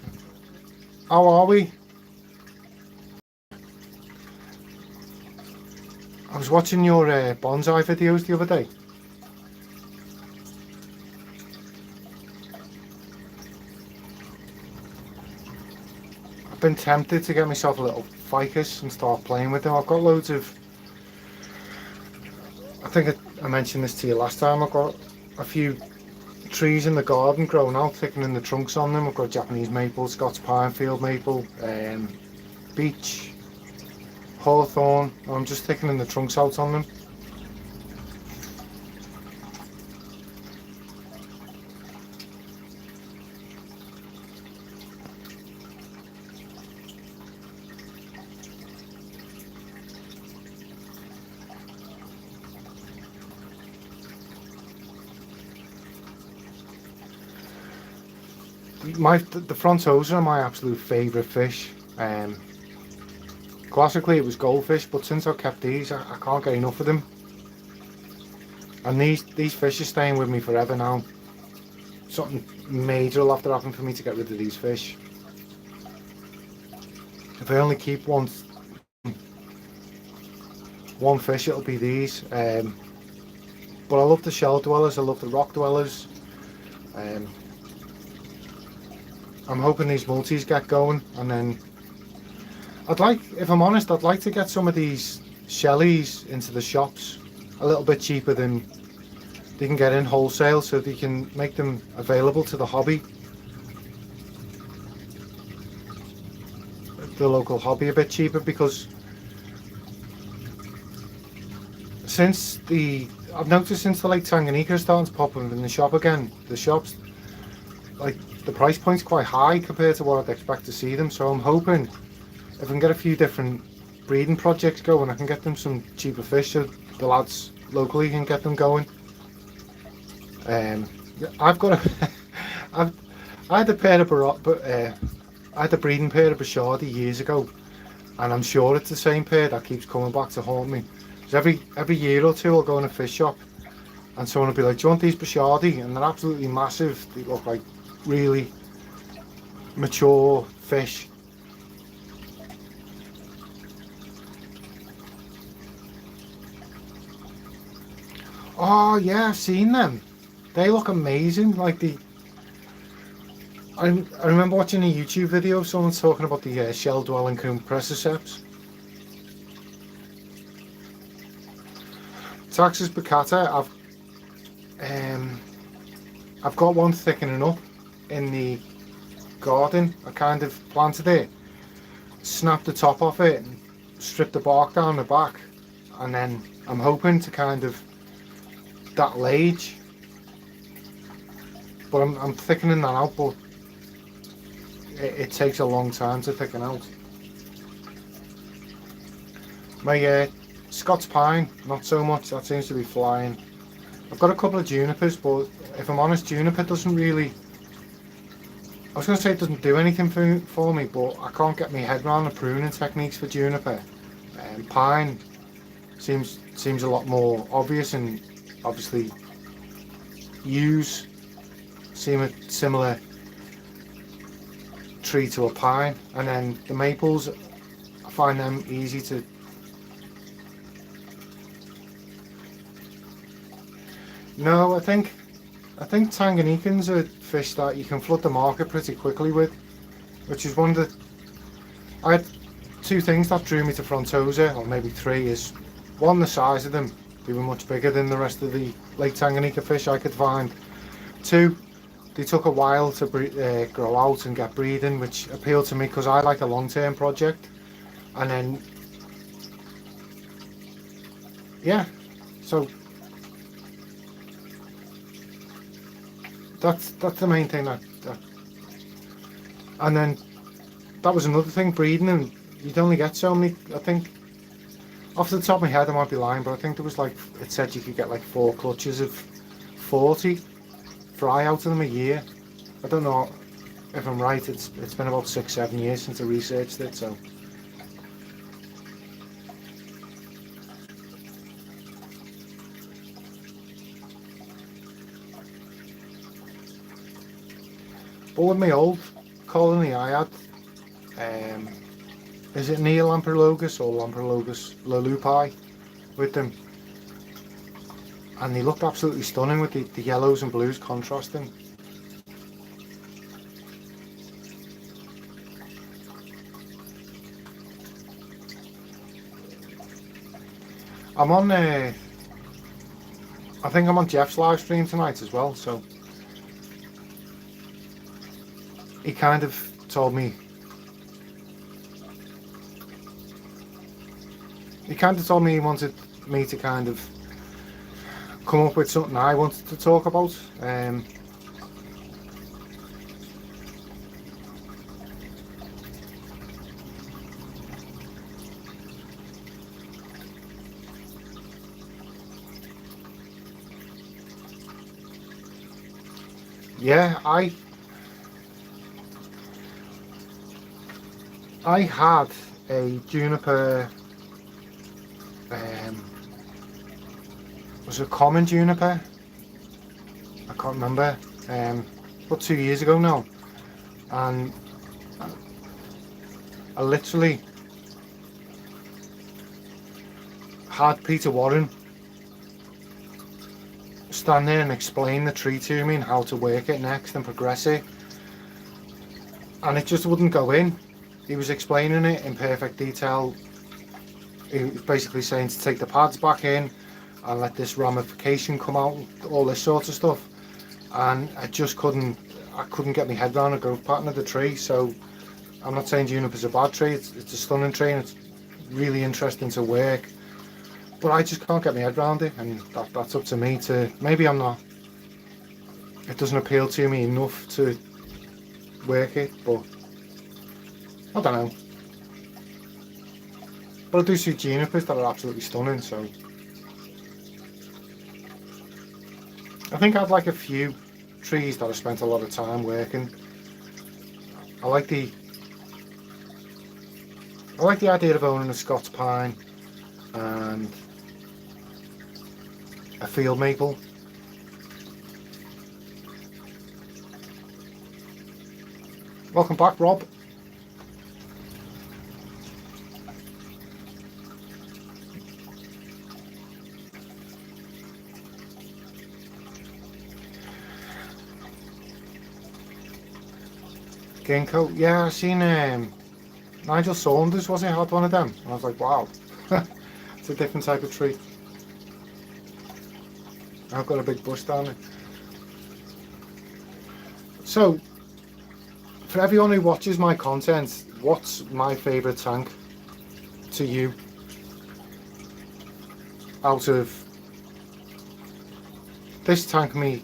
Speaker 1: How are we? I was watching your bonsai videos the other day. I've been tempted to get myself a little ficus and start playing with them. I've got loads of. I think I mentioned this to you last time. I've got a few trees in the garden growing out, thickening the trunks on them. I've got Japanese maple, Scots pine, field maple, beech, hawthorn. I'm just thickening the trunks out on them. The frontosa are my absolute favourite fish. Classically it was goldfish, but since I've kept these, I can't get enough of them. And these fish are staying with me forever now. Something major will have to happen for me to get rid of these fish. If I only keep one fish, it'll be these. But I love the shell dwellers, I love the rock dwellers. I'm hoping these multis get going, and then if I'm honest, I'd like to get some of these shellies into the shops a little bit cheaper than they can get in wholesale, so they can make them available to the hobby, the local hobby, a bit cheaper, because I've noticed since the Lake Tanganyika is starting to pop up in the shop again, the shops, like, the price point's quite high compared to what I'd expect to see them. So I'm hoping if I can get a few different breeding projects going, I can get them some cheaper fish so the lads locally can get them going. I've got I had a pair of I had a breeding pair of Bashadi years ago, and I'm sure it's the same pair that keeps coming back to haunt me. Because every year or two I'll go in a fish shop and someone will be like, "Do you want these Bashadi?" And they're absolutely massive. They look like really mature fish. Oh yeah, I've seen them. They look amazing. Like I remember watching a YouTube video of someone talking about the shell dwelling compressiceps. Taxus baccata, I've got one thickening up in the garden. I kind of planted it, snapped the top off it, and stripped the bark down the back, and then I'm hoping to kind of that lage, but I'm thickening that out, but it takes a long time to thicken out. My Scots pine, not so much, that seems to be flying. I've got a couple of junipers, but if I'm honest, juniper doesn't really, I was going to say it doesn't do anything for me, but I can't get my head around the pruning techniques for juniper. Pine seems a lot more obvious, and obviously yews seem a similar tree to a pine, and then the maples, I find them easy to. No, I think Tanganyikans are fish that you can flood the market pretty quickly with, which is one of the. I had two things that drew me to Frontosa, or maybe three. Is one, the size of them; they were much bigger than the rest of the Lake Tanganyika fish I could find. Two, they took a while to grow out and get breeding, which appealed to me because I like a long-term project. And then, yeah, so that's the main thing that and then that was another thing, breeding, and you'd only get so many. I think off the top of my head I might be lying, but I think there was like, it said you could get like 4 clutches of 40 fry out of them a year. I don't know if I'm right. It's been about 6-7 years since I researched it, so But with my old colony I had, is it Neolamprologus or Lamprologus lulupi with them, and they looked absolutely stunning with the yellows and blues contrasting. I'm on I think I'm on Jeff's live stream tonight as well, so he kind of told me he wanted me to kind of come up with something I wanted to talk about. Yeah, I had a juniper, was it a common juniper? I can't remember, about 2 years ago now, and I literally had Peter Warren stand there and explain the tree to me and how to work it next and progress it, and it just wouldn't go in. He was explaining it in perfect detail. He was basically saying to take the pads back in and let this ramification come out, all this sort of stuff, and I couldn't get my head around the growth pattern of the tree. So I'm not saying juniper's a bad tree, it's a stunning tree and it's really interesting to work, but I just can't get my head around it, and that's up to me to, maybe I'm not, it doesn't appeal to me enough to work it, but I don't know. But I do see junipers that are absolutely stunning, so I think I'd like a few trees that I spent a lot of time working. I like the idea of owning a Scots pine and a field maple. Welcome back, Rob. Ginkgo, yeah, I seen Nigel Saunders, was it, had one of them, and I was like, wow, it's a different type of tree. I've got a big bush down there. So, for everyone who watches my content, what's my favourite tank to you out of this tank, me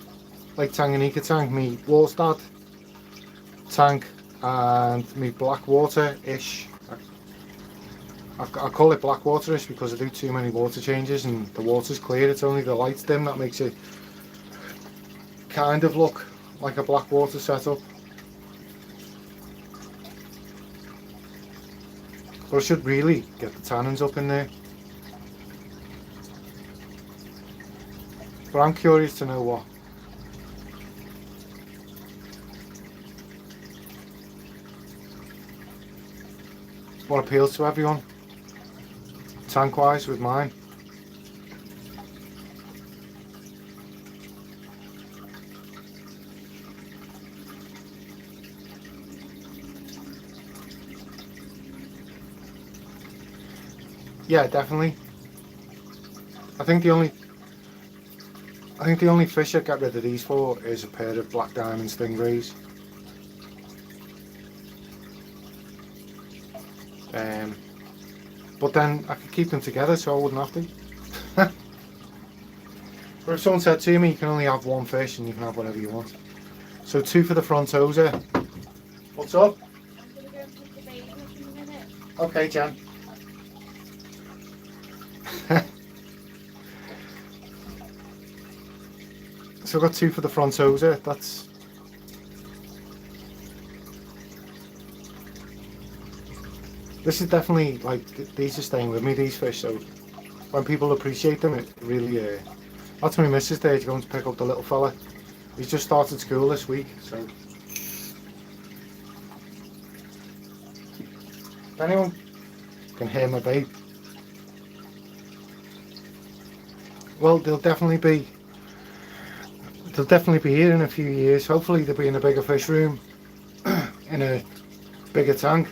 Speaker 1: Lake Tanganyika tank, me Wallstad tank, and me Blackwater-ish. I call it Blackwater-ish because I do too many water changes and the water's clear, it's only the light's dim that makes it kind of look like a Blackwater setup. But I should really get the tannins up in there. But I'm curious to know what appeals to everyone, tank wise, with mine. Yeah, definitely. I think the only fish I'd get rid of these for is a pair of black diamond stingrays. But then I could keep them together so I wouldn't have to. But if someone said to me you can only have one fish and you can have whatever you want. So 2 for the frontosa. What's up?
Speaker 2: I'm going to go and put the baby up in a minute.
Speaker 1: Okay, Jan. So I've got 2 for the frontosa. That's this is definitely like these are staying with me, these fish. So when people appreciate them, it really that's my missus there. She's going to pick up the little fella. He's just started school this week, so If anyone can hear my vape, well, they'll definitely be here in a few years. Hopefully they'll be in a bigger fish room, in a bigger tank.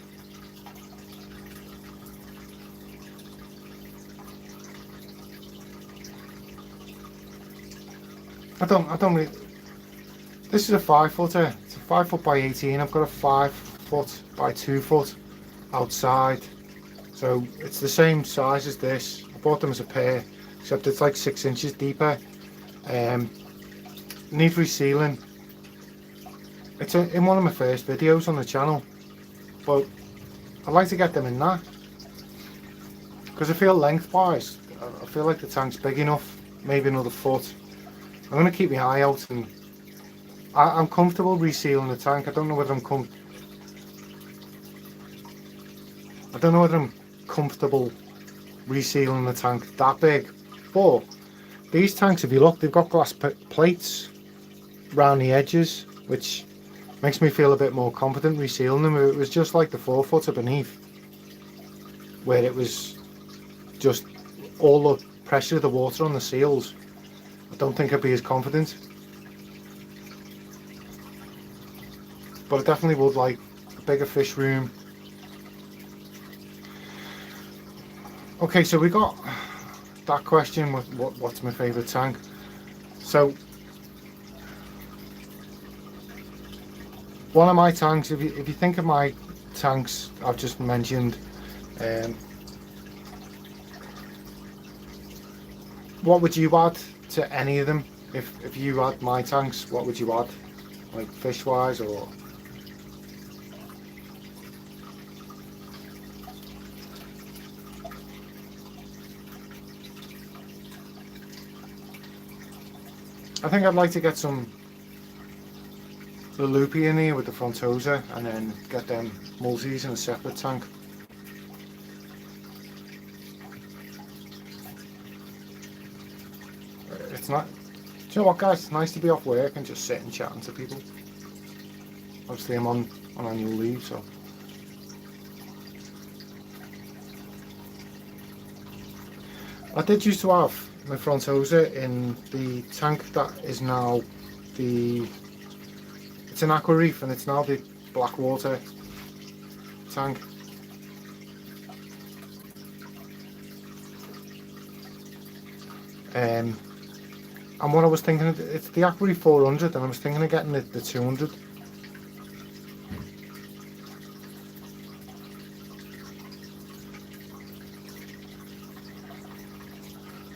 Speaker 1: I don't really, this is a 5-footer. It's a 5 foot by 18. I've got a 5 foot by 2 foot outside. So it's the same size as this. I bought them as a pair, except it's like 6 inches deeper. Need resealing. It's in one of my first videos on the channel, but I'd like to get them in that, because I feel lengthwise, I feel like the tank's big enough, maybe another foot. I'm going to keep my eye out, and I'm comfortable resealing the tank. I don't know whether I'm comfortable resealing the tank that big, but these tanks, if you look, they've got glass plates around the edges, which makes me feel a bit more confident resealing them. If it was just like the 4-footer beneath, where it was just all the pressure of the water on the seals, I don't think I'd be as confident. But I definitely would like a bigger fish room. Okay, so we got that question with what's my favourite tank. So one of my tanks, if you think of my tanks I've just mentioned, what would you add to any of them? If you had my tanks, what would you add, like fish wise? Or I think I'd like to get the loopy in here with the frontosa, and then get them multis in a separate tank. It's not, do you know what, guys, it's nice to be off work and just sit and chatting to people. Obviously I'm on annual leave, so I did used to have my frontosa in the tank that is now it's an aqua reef, and it's now the Blackwater tank. And what I was thinking, it's the aqua reef 400, and I was thinking of getting the 200.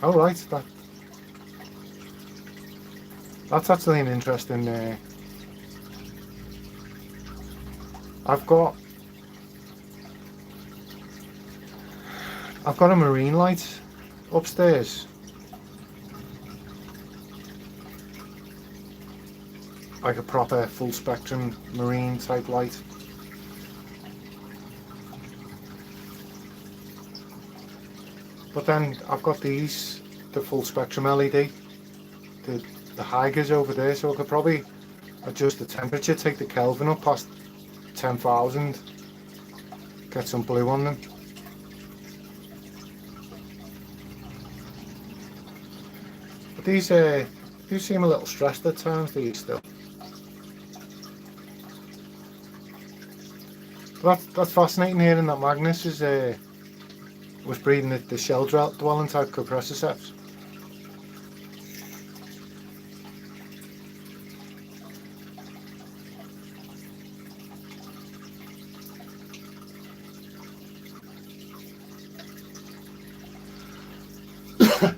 Speaker 1: Oh right, that's actually an interesting. I've got a marine light upstairs, like a proper full spectrum marine type light. But then I've got these, the full spectrum LED, the Hygers over there, so I could probably adjust the temperature, take the Kelvin up past 10,000, get some blue on them. But these do seem a little stressed at times, these still. But that's fascinating hearing that Magnus was breeding the shell dwelling type Copreciceps.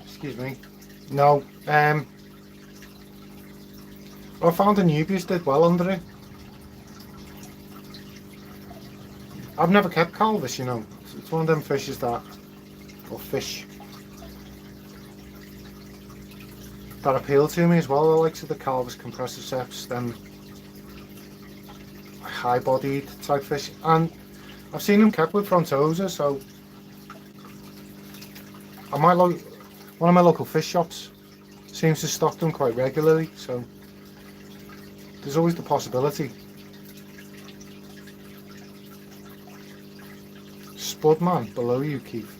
Speaker 1: Excuse me. No, I found the Nubius did well under it. I've never kept Calvis, you know. It's one of them fishes that, or fish, that appeal to me as well. I like the Calvis Compressiceps, them high-bodied type fish, and I've seen them kept with frontosa, so one of my local fish shops seems to stock them quite regularly, so there's always the possibility. spud man below you, Keith.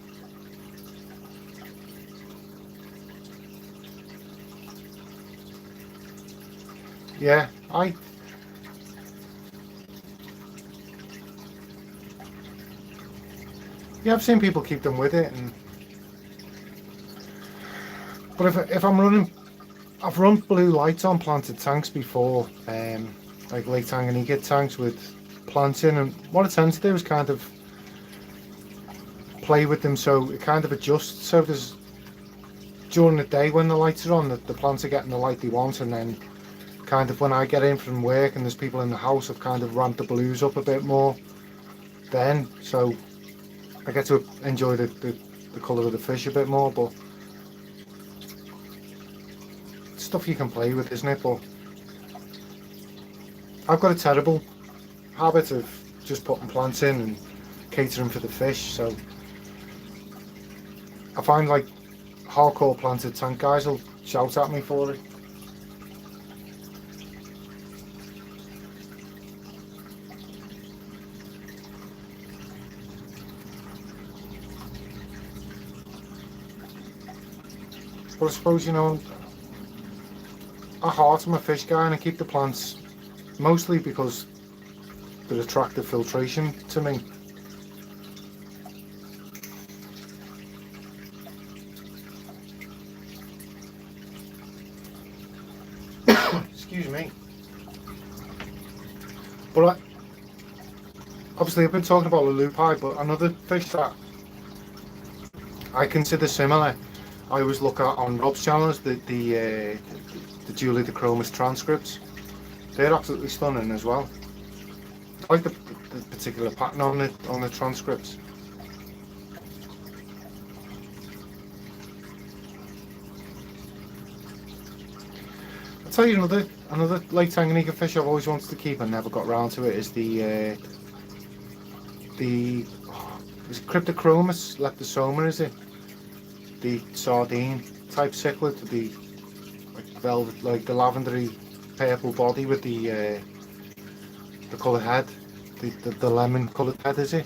Speaker 1: Yeah, yeah, I've seen people keep them with it, but if I'm running, I've run blue lights on planted tanks before, like Lake Tanganyika tanks with plants in, and what I tend to do is kind of play with them so it kind of adjusts. So there's during the day when the lights are on, the plants are getting the light they want, and then kind of when I get in from work and there's people in the house, I've kind of ramped the blues up a bit more then, so I get to enjoy the colour of the fish a bit more. But it's stuff you can play with, isn't it? But I've got a terrible habit of just putting plants in and catering for the fish, so I find like hardcore planted tank guys will shout at me for it. But I suppose, you know, at heart I'm a fish guy and I keep the plants mostly because they're attractive filtration to me. Excuse me. But obviously I've been talking about the lupi, but another fish that I consider similar, I always look at on Rob's channel, is the Julie the Chromis transcripts. They're absolutely stunning as well. I like the particular pattern on the transcripts. I'll tell you another Lake Tanganyika fish I've always wanted to keep and never got round to it is the is it Cryptochromis leptosoma, is it? The sardine type cichlid with the like velvet, like the lavendery purple body with the coloured head, the lemon coloured head, is it?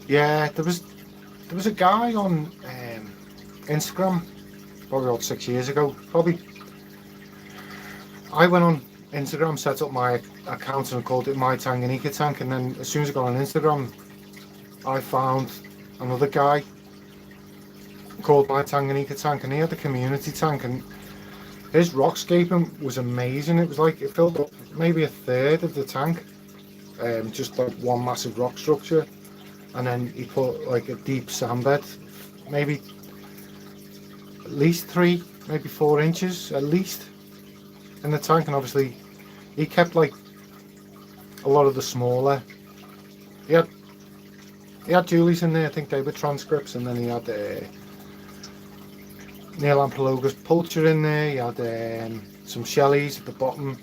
Speaker 1: Yeah, there was a guy on Instagram probably about 6 years ago. Probably I went on Instagram, set up my account and called it My Tanganyika Tank, and then as soon as I got on Instagram, I found another guy called My Tanganyika Tank, and he had the community tank, and his rockscaping was amazing. It was like it filled up maybe a third of the tank, just like one massive rock structure, and then he put like a deep sand bed, maybe at least 3, maybe 4 inches at least in the tank, and obviously he kept like a lot of the smaller. He had Julies in there, I think they were transcripts, and then he had Neil Amphilogus Pulcher in there. He had some Shelleys at the bottom,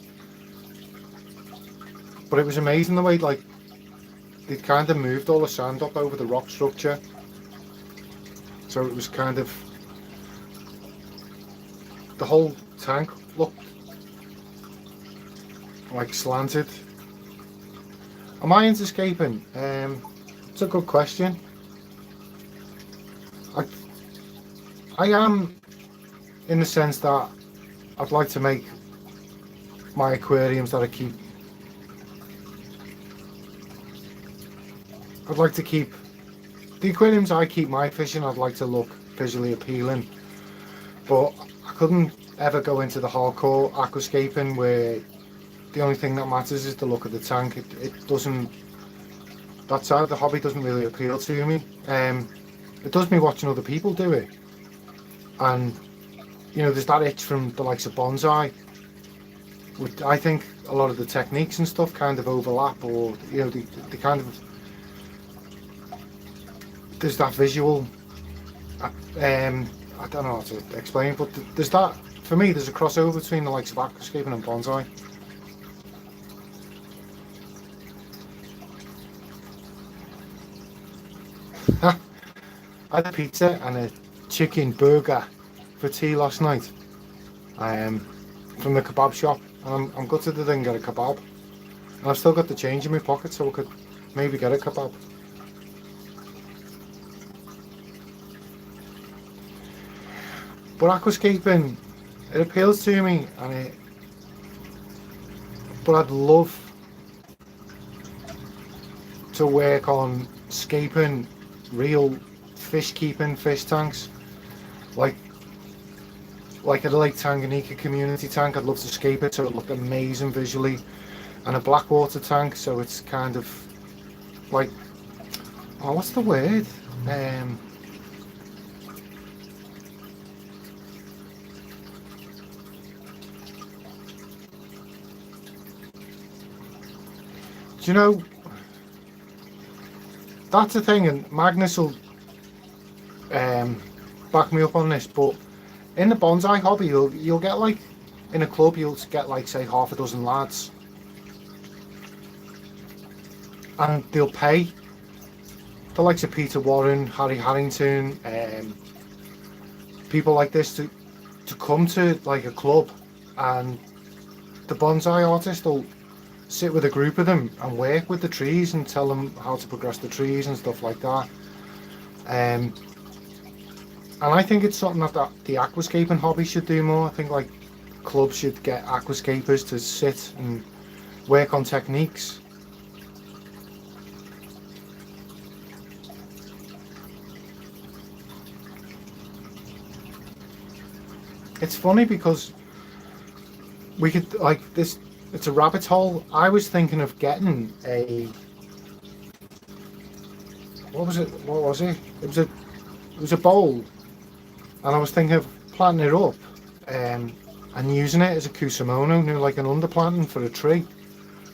Speaker 1: but it was amazing the way like they kind of moved all the sand up over the rock structure, so it was kind of the whole tank looked like slanted. Am I into scaping? It's a good question. I am, in the sense that I'd like to make my aquariums that I keep. I'd like to keep the aquariums I keep my fish in. I'd like to look visually appealing, but I couldn't ever go into the hardcore aquascaping where the only thing that matters is the look of the tank. It doesn't. That side of the hobby doesn't really appeal to me. It does me watching other people do it, and you know, there's that itch from the likes of bonsai. I think a lot of the techniques and stuff kind of overlap, or you know, they kind of, there's that visual. I don't know how to explain, but there's that, for me, there's a crossover between the likes of aquascaping and bonsai. I had a pizza and chicken burger for tea last night from the kebab shop, and I'm gutted I didn't get a kebab. And I've still got the change in my pocket, so I could maybe get a kebab. But aquascaping, it appeals to me, but I'd love to work on scaping real fish tanks, like at a Lake Tanganyika community tank. I'd love to scape it so it looked amazing visually, and a blackwater tank so it's kind of like, oh, what's the word? Do you know, that's the thing, and Magnus will back me up on this, but in the bonsai hobby, you'll get like, in a club, you'll get like, say, half a dozen lads, and they'll pay the likes of Peter Warren, Harry Harrington, people like this to come to like a club, and the bonsai artist will sit with a group of them and work with the trees and tell them how to progress the trees and stuff like that. And I think it's something that the aquascaping hobby should do more. I think like clubs should get aquascapers to sit and work on techniques. It's funny because we could, like, this, it's a rabbit hole. I was thinking of getting a, what was it? It was a bowl, and I was thinking of planting it up and using it as a kusamono, you know, like an underplanting for a tree.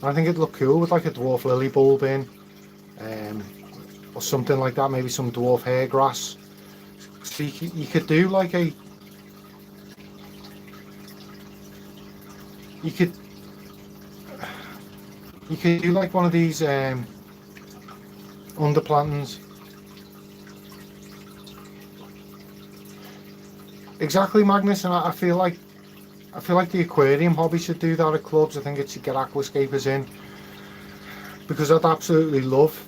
Speaker 1: And I think it'd look cool with like a dwarf lily bulb in, or something like that. Maybe some dwarf hair grass. So you could do like a, you could do like one of these underplantings. Exactly, Magnus, and I feel like the aquarium hobby should do that at clubs. I think it should get aquascapers in, because I'd absolutely love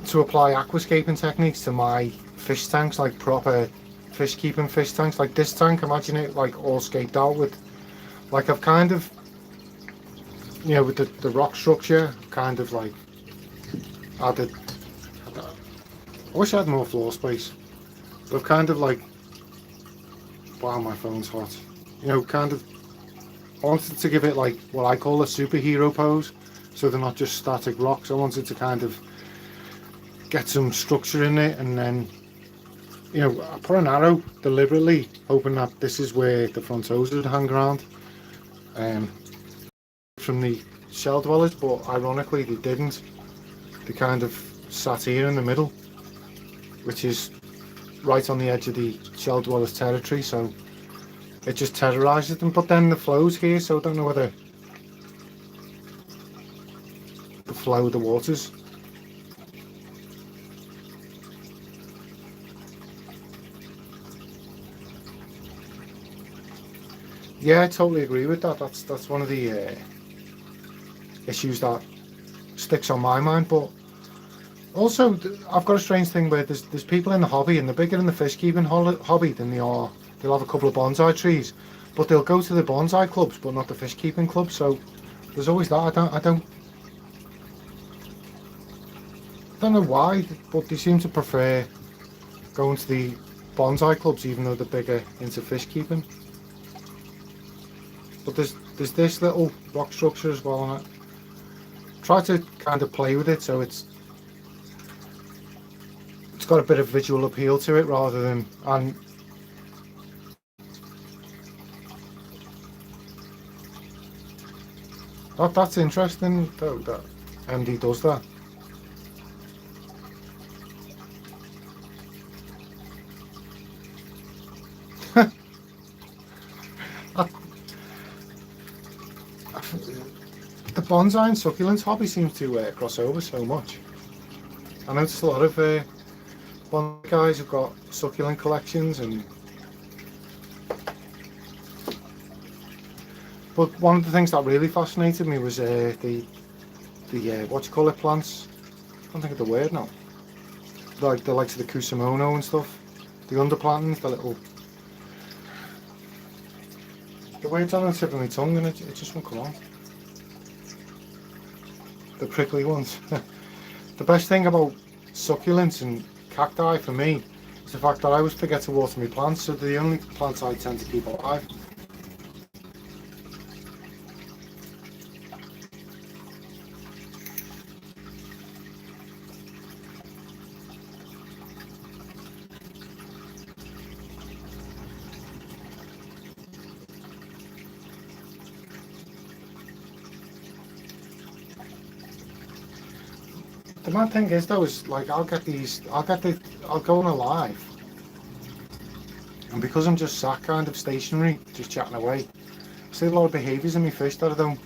Speaker 1: to apply aquascaping techniques to my fish tanks, like proper fish keeping fish tanks. Like this tank, imagine it like all scaped out with, like, I've kind of, you know, with the rock structure, kind of like added, I wish I had more floor space, but I've kind of like, wow, my phone's hot, you know, kind of, I wanted to give it like what I call a superhero pose, so they're not just static rocks. I wanted to kind of get some structure in it, and then, you know, I put an arrow deliberately, hoping that this is where the front toes would hang around from the shell dwellers, but ironically they didn't. They kind of sat here in the middle, which is right on the edge of the shell dwellers territory, so it just terrorizes them. But then the flow's here, so I don't know whether the flow of the waters. Yeah, I totally agree with that. That's one of the issues that sticks on my mind. But also, I've got a strange thing where there's people in the hobby, and they're bigger in the fish keeping hobby than they are. They'll have a couple of bonsai trees, but they'll go to the bonsai clubs, but not the fish keeping clubs. So there's always that. I don't know why, but they seem to prefer going to the bonsai clubs, even though they're bigger into fish keeping. But there's this little rock structure as well on it. Try to kind of play with it so it's got a bit of visual appeal to it, rather than, and that's interesting though, that MD does that. The bonsai and succulents hobby seems to cross over so much. I noticed a lot of one of the guys who've got succulent collections, and but one of the things that really fascinated me was the what do you call it, plants? I can't think of the word now. Like the likes of the kusamono and stuff. The underplantings, the little. The word's on the tip of my tongue and it just won't come on. The prickly ones. The best thing about succulents and cacti for me is the fact that I always forget to water my plants, so they're the only plants I tend to keep alive. The mad thing is though, is like I'll go on a live, and because I'm just sat kind of stationary, just chatting away, I see a lot of behaviours in my fish that I don't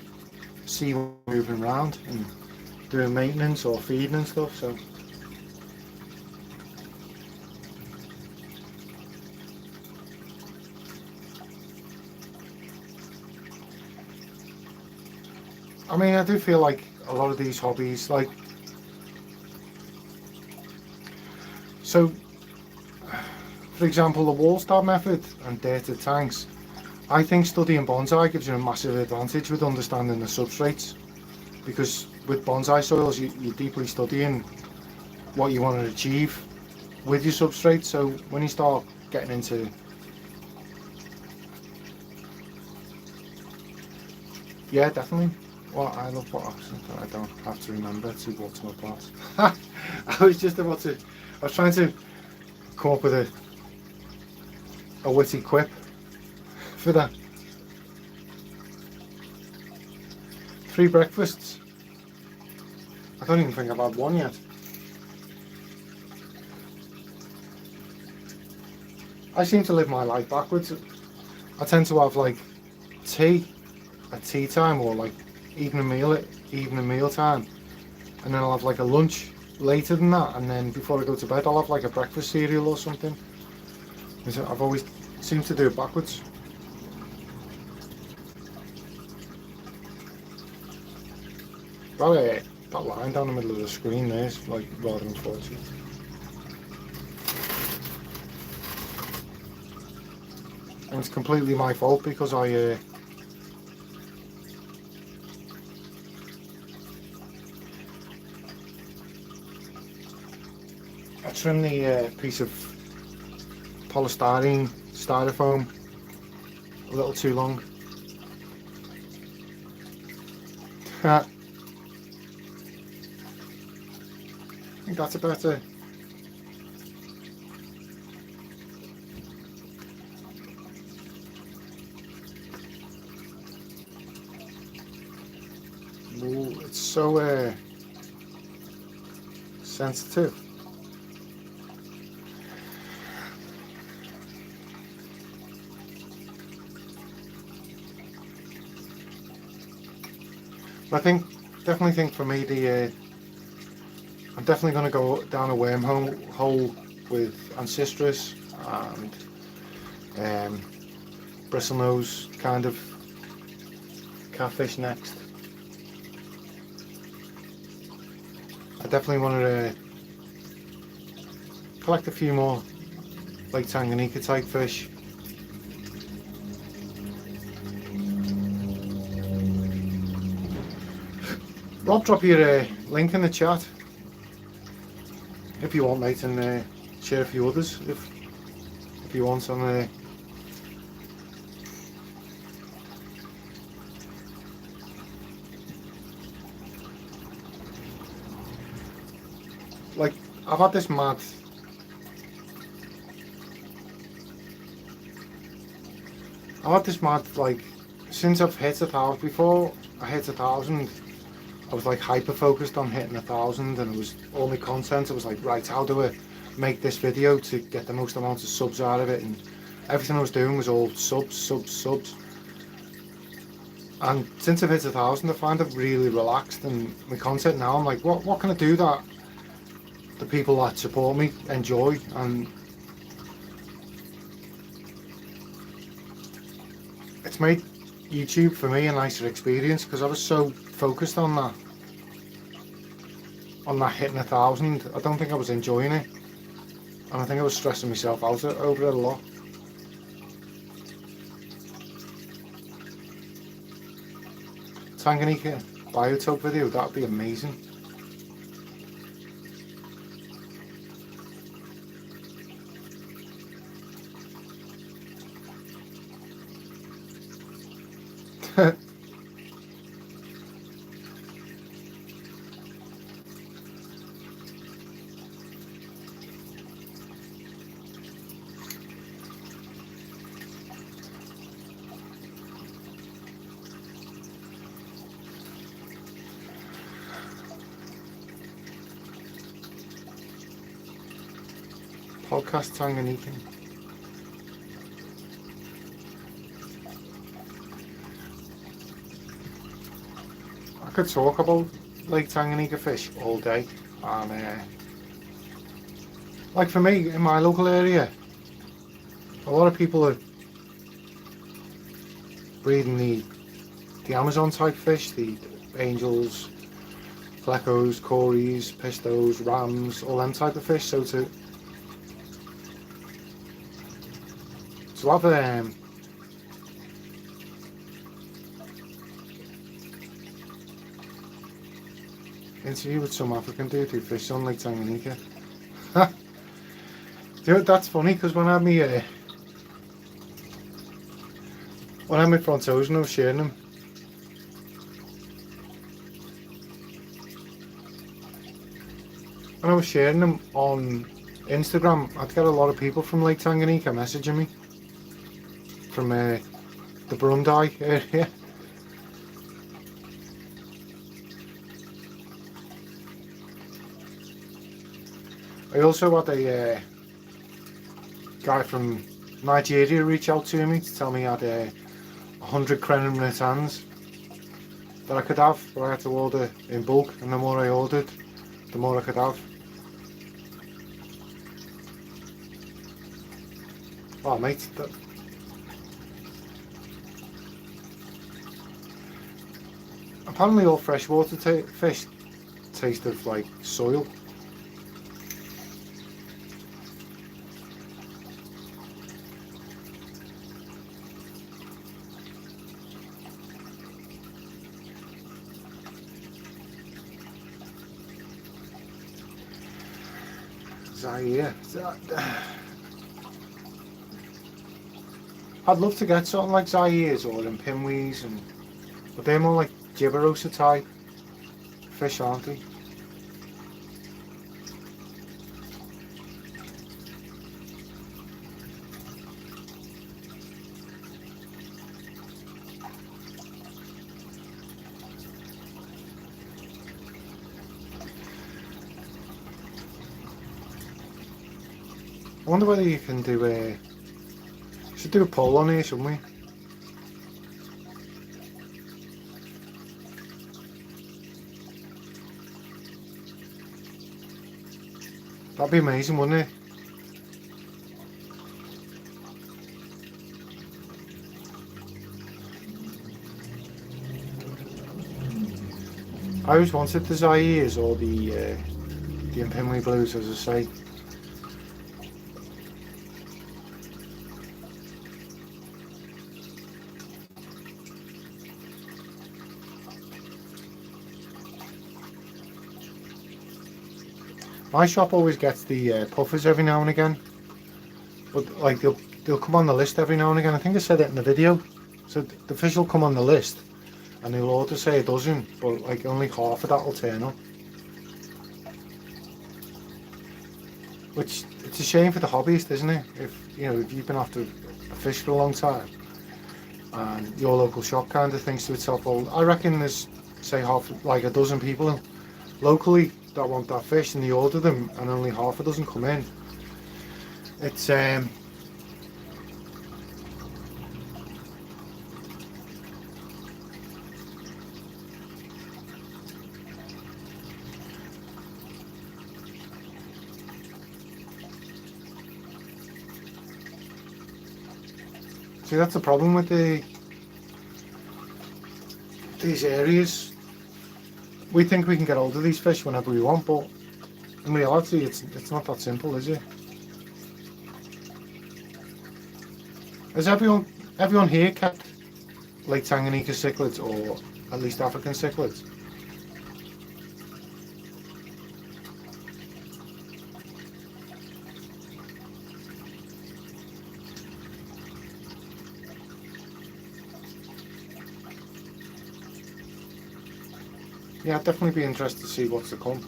Speaker 1: see moving around and doing maintenance or feeding and stuff. So I mean, I do feel like a lot of these hobbies, like, so for example, the wall stab method and dirted tanks, I think studying bonsai gives you a massive advantage with understanding the substrates, because with bonsai soils you're deeply studying what you want to achieve with your substrate. So when you start getting into definitely. Well, I love what I don't have to remember to water my plants. I was just about to, I was trying to come up with a witty quip for that. 3 breakfasts. I don't even think I've had one yet. I seem to live my life backwards. I tend to have like tea at tea time, or like evening meal time, and then I'll have like a lunch later than that, and then before I go to bed I'll have like a breakfast cereal or something. I've always seemed to do it backwards. That line down the middle of the screen there is like rather unfortunate. And it's completely my fault because I trimmed the piece of polystyrene styrofoam a little too long. I think that's a better. Ooh, it's so sensitive. I definitely think for me I'm definitely going to go down a wormhole with Ancestris and bristlenose kind of catfish next. I definitely want to collect a few more Lake Tanganyika type fish. Rob, drop your link in the chat if you want, mate, and share a few others if you want on like I've had this mad like since I've hit 1,000. Before I hit 1,000 I was like hyper focused on hitting 1,000, and it was all my content. I was like, right, how do I make this video to get the most amount of subs out of it? And everything I was doing was all subs. And since I've hit 1,000, I find I've really relaxed, and my content now, I'm like, what can I do that the people that support me enjoy, and it's made YouTube for me a nicer experience because I was so focused on that hitting 1,000. I don't think I was enjoying it, and I think I was stressing myself out over it a lot. Tanganyika biotope video, that'd be amazing. Podcast Tanganyika. I could talk about Lake Tanganyika fish all day, and like for me in my local area, a lot of people are breeding the Amazon type fish, the angels, fleckos, cories, pistos, rams, all them type of fish. So to have interview with some African dude who fishes on Lake Tanganyika. Dude, that's funny because when I had my front toes and I was sharing them, when I was sharing them on Instagram, I'd get a lot of people from Lake Tanganyika messaging me from the Burundi area. I also had a guy from Nigeria reach out to me to tell me he had 100 Krenin ratans that I could have, but I had to order in bulk, and the more I ordered, the more I could have. Oh mate, apparently all freshwater fish taste of like soil. Zaire. I'd love to get something like Zaires or Impimwis, but they're more like Gibberosa type fish, aren't they? I wonder whether you can do should do a poll on here, shouldn't we? That'd be amazing, wouldn't it? I always wanted the Zaires or the Impimwi Blues, as I say. My shop always gets the puffers every now and again, but like they'll come on the list every now and again. I think I said it in the video. So the fish will come on the list, and they'll order say a dozen, but like only half of that will turn up. Which it's a shame for the hobbyist, isn't it? If you've been after a fish for a long time, and your local shop kind of thinks to itself, well, I reckon there's say like a dozen people locally that want that fish, and they order them and only half a dozen come in. It's See, that's the problem with these areas. We think we can get hold of these fish whenever we want, but in reality, it's not that simple, is it? Has everyone here kept Lake Tanganyika cichlids, or at least African cichlids? Yeah, I'd definitely be interested to see what's to come.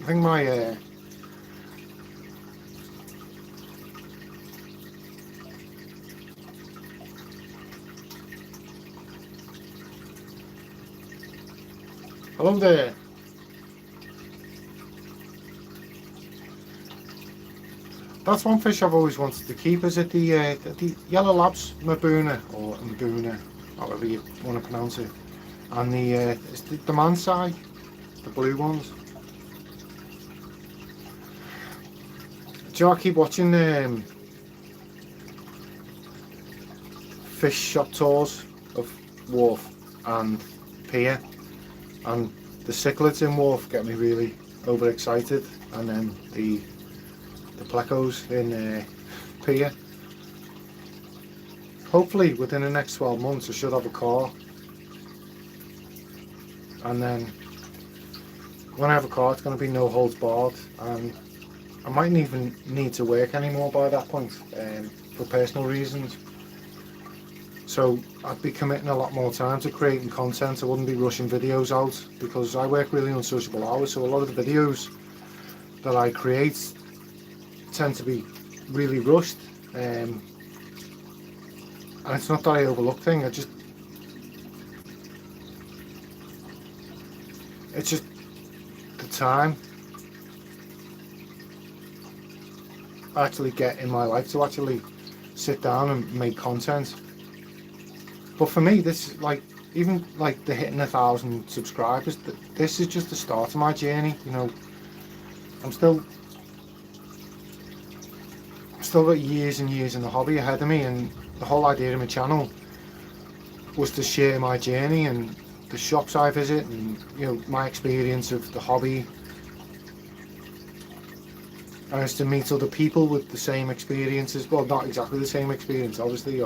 Speaker 1: I think my hello there. That's one fish I've always wanted to keep. Is it the yellow labs Mbuna, or Mbuna, however you want to pronounce it, and it's the Mansai, the blue ones. Do you know, I keep watching fish shop tours of Wharf and Pier, and the cichlids in Wharf get me really overexcited, and then the plecos in Pier. Hopefully within the next 12 months I should have a car, and then when I have a car it's going to be no holds barred, and I mightn't even need to work anymore by that point, for personal reasons. So I'd be committing a lot more time to creating content. I wouldn't be rushing videos out, because I work really unsociable hours, so a lot of the videos that I create tend to be really rushed, and it's not that I overlook things, it's just the time I actually get in my life to actually sit down and make content. But for me, this is like, even like the hitting 1,000 subscribers, this is just the start of my journey. You know, I'm still got years and years in the hobby ahead of me, and the whole idea of my channel was to share my journey and the shops I visit, and you know, my experience of the hobby, and it's to meet other people with the same experiences. Well, not exactly the same experience, obviously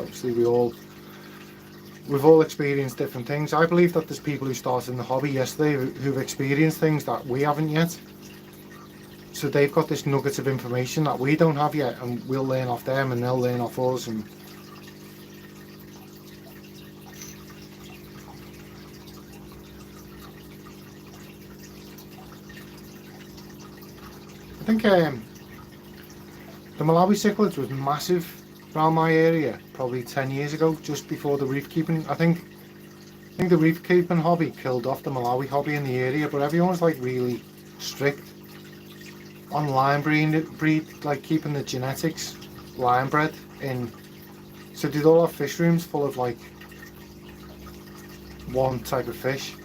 Speaker 1: we've all experienced different things. I believe that there's people who started in the hobby yesterday who've experienced things that we haven't yet. So they've got this nugget of information that we don't have yet, and we'll learn off them and they'll learn off us. And I think the Malawi cichlids was massive around my area probably 10 years ago, just before the reef keeping. I think the reef keeping hobby killed off the Malawi hobby in the area, but everyone's like really strict on line breed, like keeping the genetics line bred in. So they'd all have fish rooms full of like one type of fish.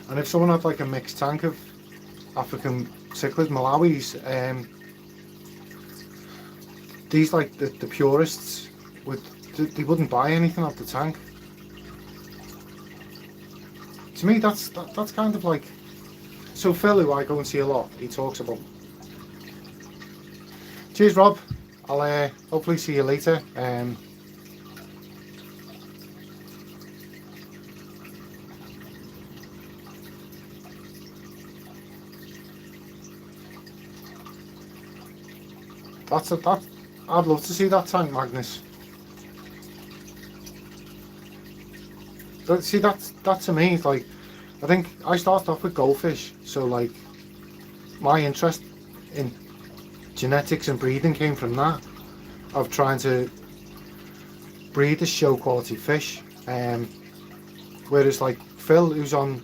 Speaker 1: And if someone had like a mixed tank of African cichlid Malawis, these like the purists they wouldn't buy anything off the tank. To me, that's kind of like, so Phil, who I go and see a lot, he talks about. Cheers, Rob. I'll hopefully see you later. I'd love to see that tank, Magnus. See, that to me is like, I think I started off with goldfish, so like my interest in genetics and breeding came from that, of trying to breed a show quality fish. Whereas like Phil, who's on,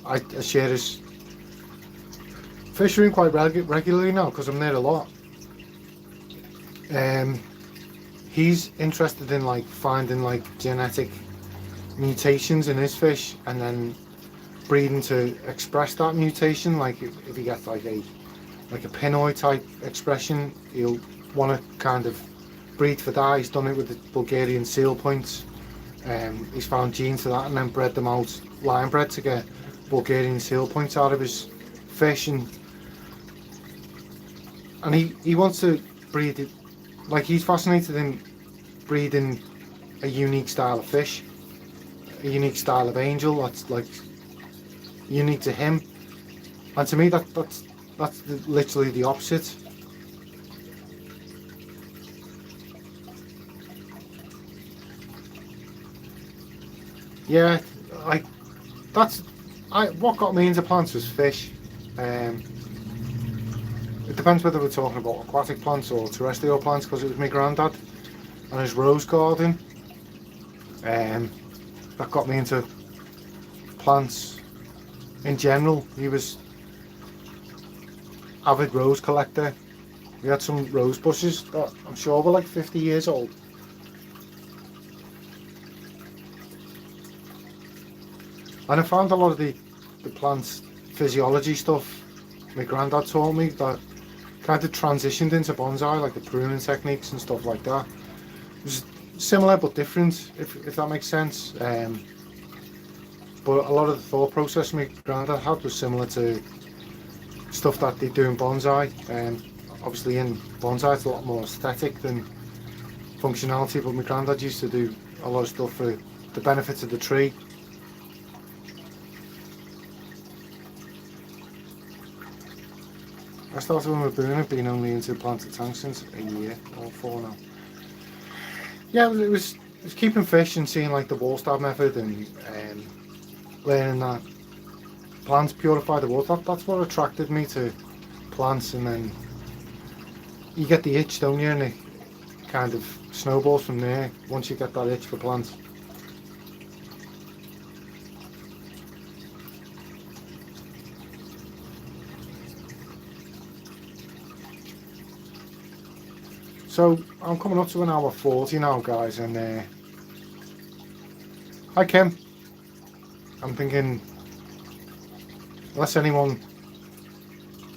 Speaker 1: I share his fishing quite regularly now because I'm there a lot. He's interested in like finding like genetic mutations in his fish and then breeding to express that mutation. Like if he gets like a Pinoy type expression, he'll want to kind of breed for that. He's done it with the Bulgarian seal points. He's found genes for that and then bred them out line bred to get Bulgarian seal points out of his fish, and he wants to breed it. Like he's fascinated in breeding a unique style of fish, a unique style of angel that's like unique to him, and to me that's literally the opposite. Yeah, like what got me into plants was fish. It depends whether we're talking about aquatic plants or terrestrial plants, because it was my granddad and his rose garden that got me into plants in general. He was avid rose collector. We had some rose bushes that I'm sure were like 50 years old. And I found a lot of the plants physiology stuff my granddad taught me that kind of transitioned into bonsai, like the pruning techniques and stuff like that. It was similar but different, if that makes sense. But a lot of the thought process my granddad had was similar to stuff that they do in bonsai. Obviously in bonsai it's a lot more aesthetic than functionality, but my granddad used to do a lot of stuff for the benefits of the tree. I started with my Bruno, being only into planted tanks since a year or 4 now. Yeah, it was keeping fish and seeing like the wall stab method and learning that plants purify the water. That's what attracted me to plants, and then you get the itch, don't you, and it kind of snowballs from there once you get that itch for plants. So I'm coming up to an hour 40 now, guys, and hi Kim. I'm thinking, unless anyone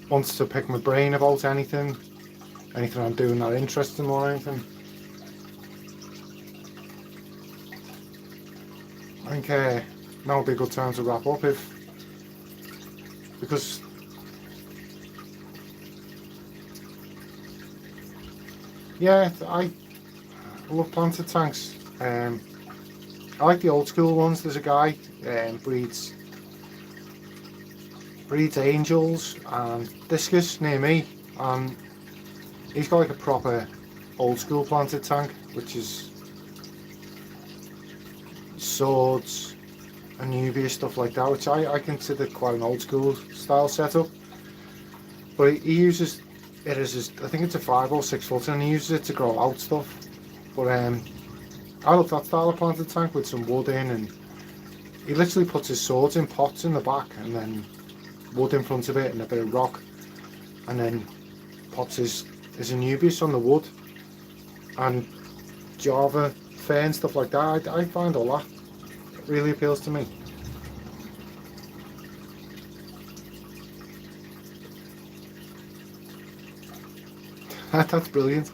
Speaker 1: wants to pick my brain about anything I'm doing that interests them or anything, I think now would be a good time to wrap up, because yeah, I love planted tanks. I like the old school ones. There's a guy breeds angels and discus near me, and he's got like a proper old school planted tank, which is swords, Anubia, stuff like that, which I consider quite an old school style setup. But he uses it as his, I think it's a 5 or 6 foot, and he uses it to grow out stuff. But I love that style of planted tank with some wood in, and he literally puts his swords in pots in the back and then wood in front of it and a bit of rock, and then pots his Anubias on the wood and Java fern, stuff like that. I find all that really appeals to me. That's brilliant.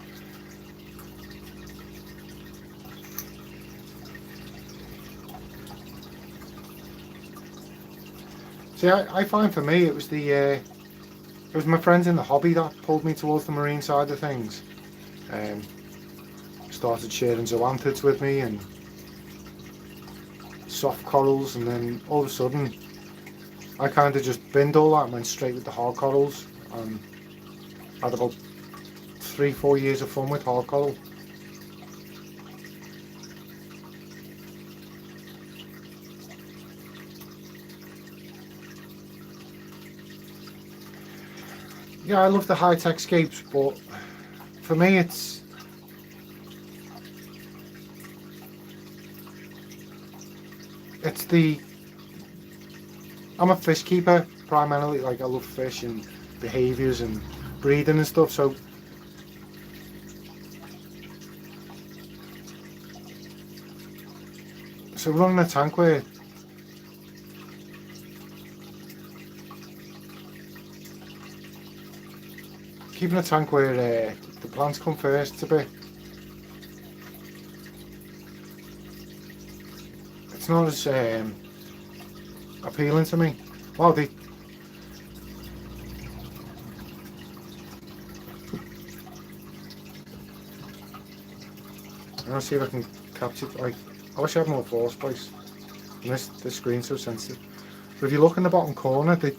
Speaker 1: See, I find for me it was it was my friends in the hobby that pulled me towards the marine side of things. Started sharing zoanthids with me and soft corals, and then all of a sudden I kind of just binned all that and went straight with the hard corals, and had about 3-4 years of fun with hard coral. Yeah, I love the high-tech scapes, but for me it's the, I'm a fish keeper primarily. Like I love fish, and behaviours and breeding and stuff. So running a tank where keeping a tank where the plants come first, it's a bit, it's not as appealing to me. Well, I'll see if I can capture, like, I wish I had more floor space. And this screen's so sensitive. But if you look in the bottom corner, the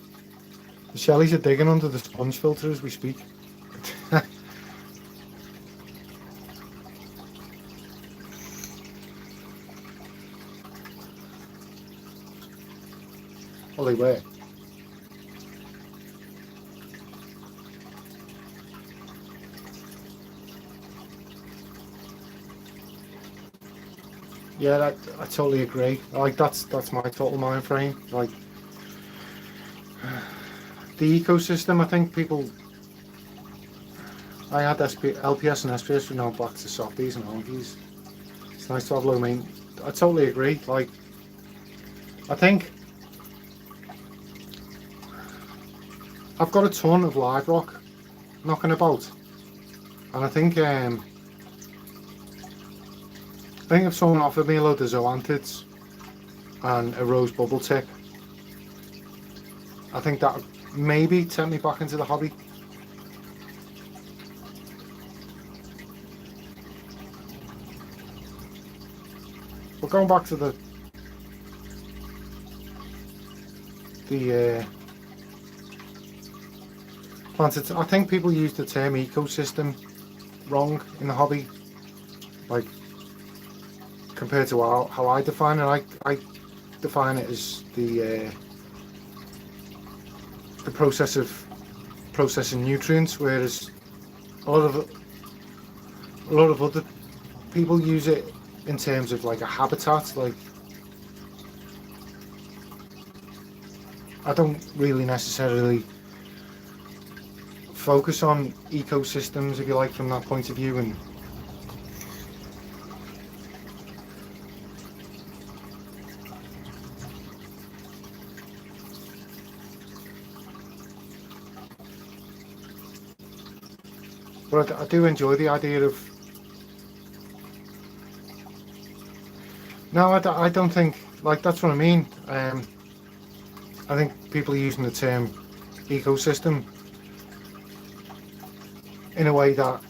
Speaker 1: shellies are digging under the sponge filter as we speak. Well, they were. Yeah, I totally agree. Like that's my total mind frame. Like the ecosystem, I think people. I had LPS and SPS, now back to softies and honkies. It's nice to have low main. I totally agree. Like I think I've got a ton of live rock knocking about, and I think if someone offered me a load of zoanthids and a rose bubble tip, I think that would maybe tempt me back into the hobby. But going back to the plants, I think people use the term ecosystem wrong in the hobby. Like, compared to how I define it, I define it as the process of processing nutrients, whereas a lot of other people use it in terms of like a habitat. Like I don't really necessarily focus on ecosystems, if you like, from that point of view. And but I do enjoy the idea of. No, I don't think, like, that's what I mean. I think people are using the term ecosystem in a way that,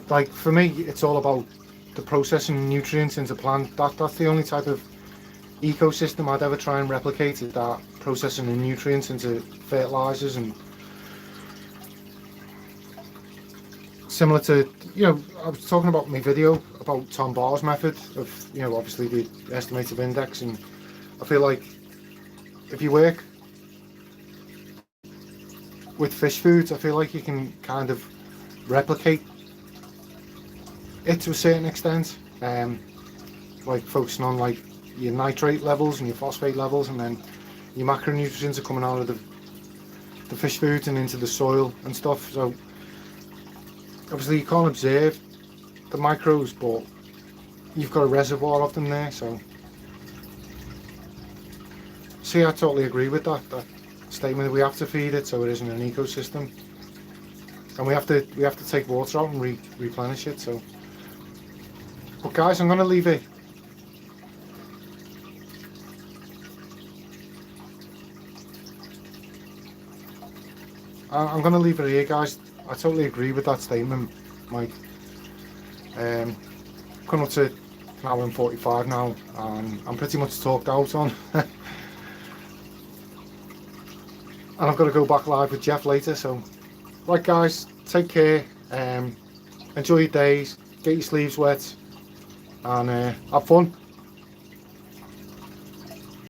Speaker 1: like, for me, it's all about the processing nutrients into plant. That's the only type of ecosystem I'd ever try and replicate, is that processing the nutrients into fertilizers. And similar to, I was talking about my video about Tom Barr's method of, obviously the estimative index, and I feel like if you work with fish foods, I feel like you can kind of replicate it to a certain extent, like focusing on like your nitrate levels and your phosphate levels, and then your macronutrients are coming out of the fish foods and into the soil and stuff. So obviously you can't observe the micros, but you've got a reservoir of them there. So see, I totally agree with that statement. We have to feed it so it isn't an ecosystem, and we have to take water out and replenish it. So, but guys, I'm going to leave it. I'm going to leave it here, guys. I totally agree with that statement, Mike. Coming up to an hour and 45 now, and I'm pretty much talked out on. And I've got to go back live with Jeff later. So, right, guys, take care. Enjoy your days. Get your sleeves wet, and have fun.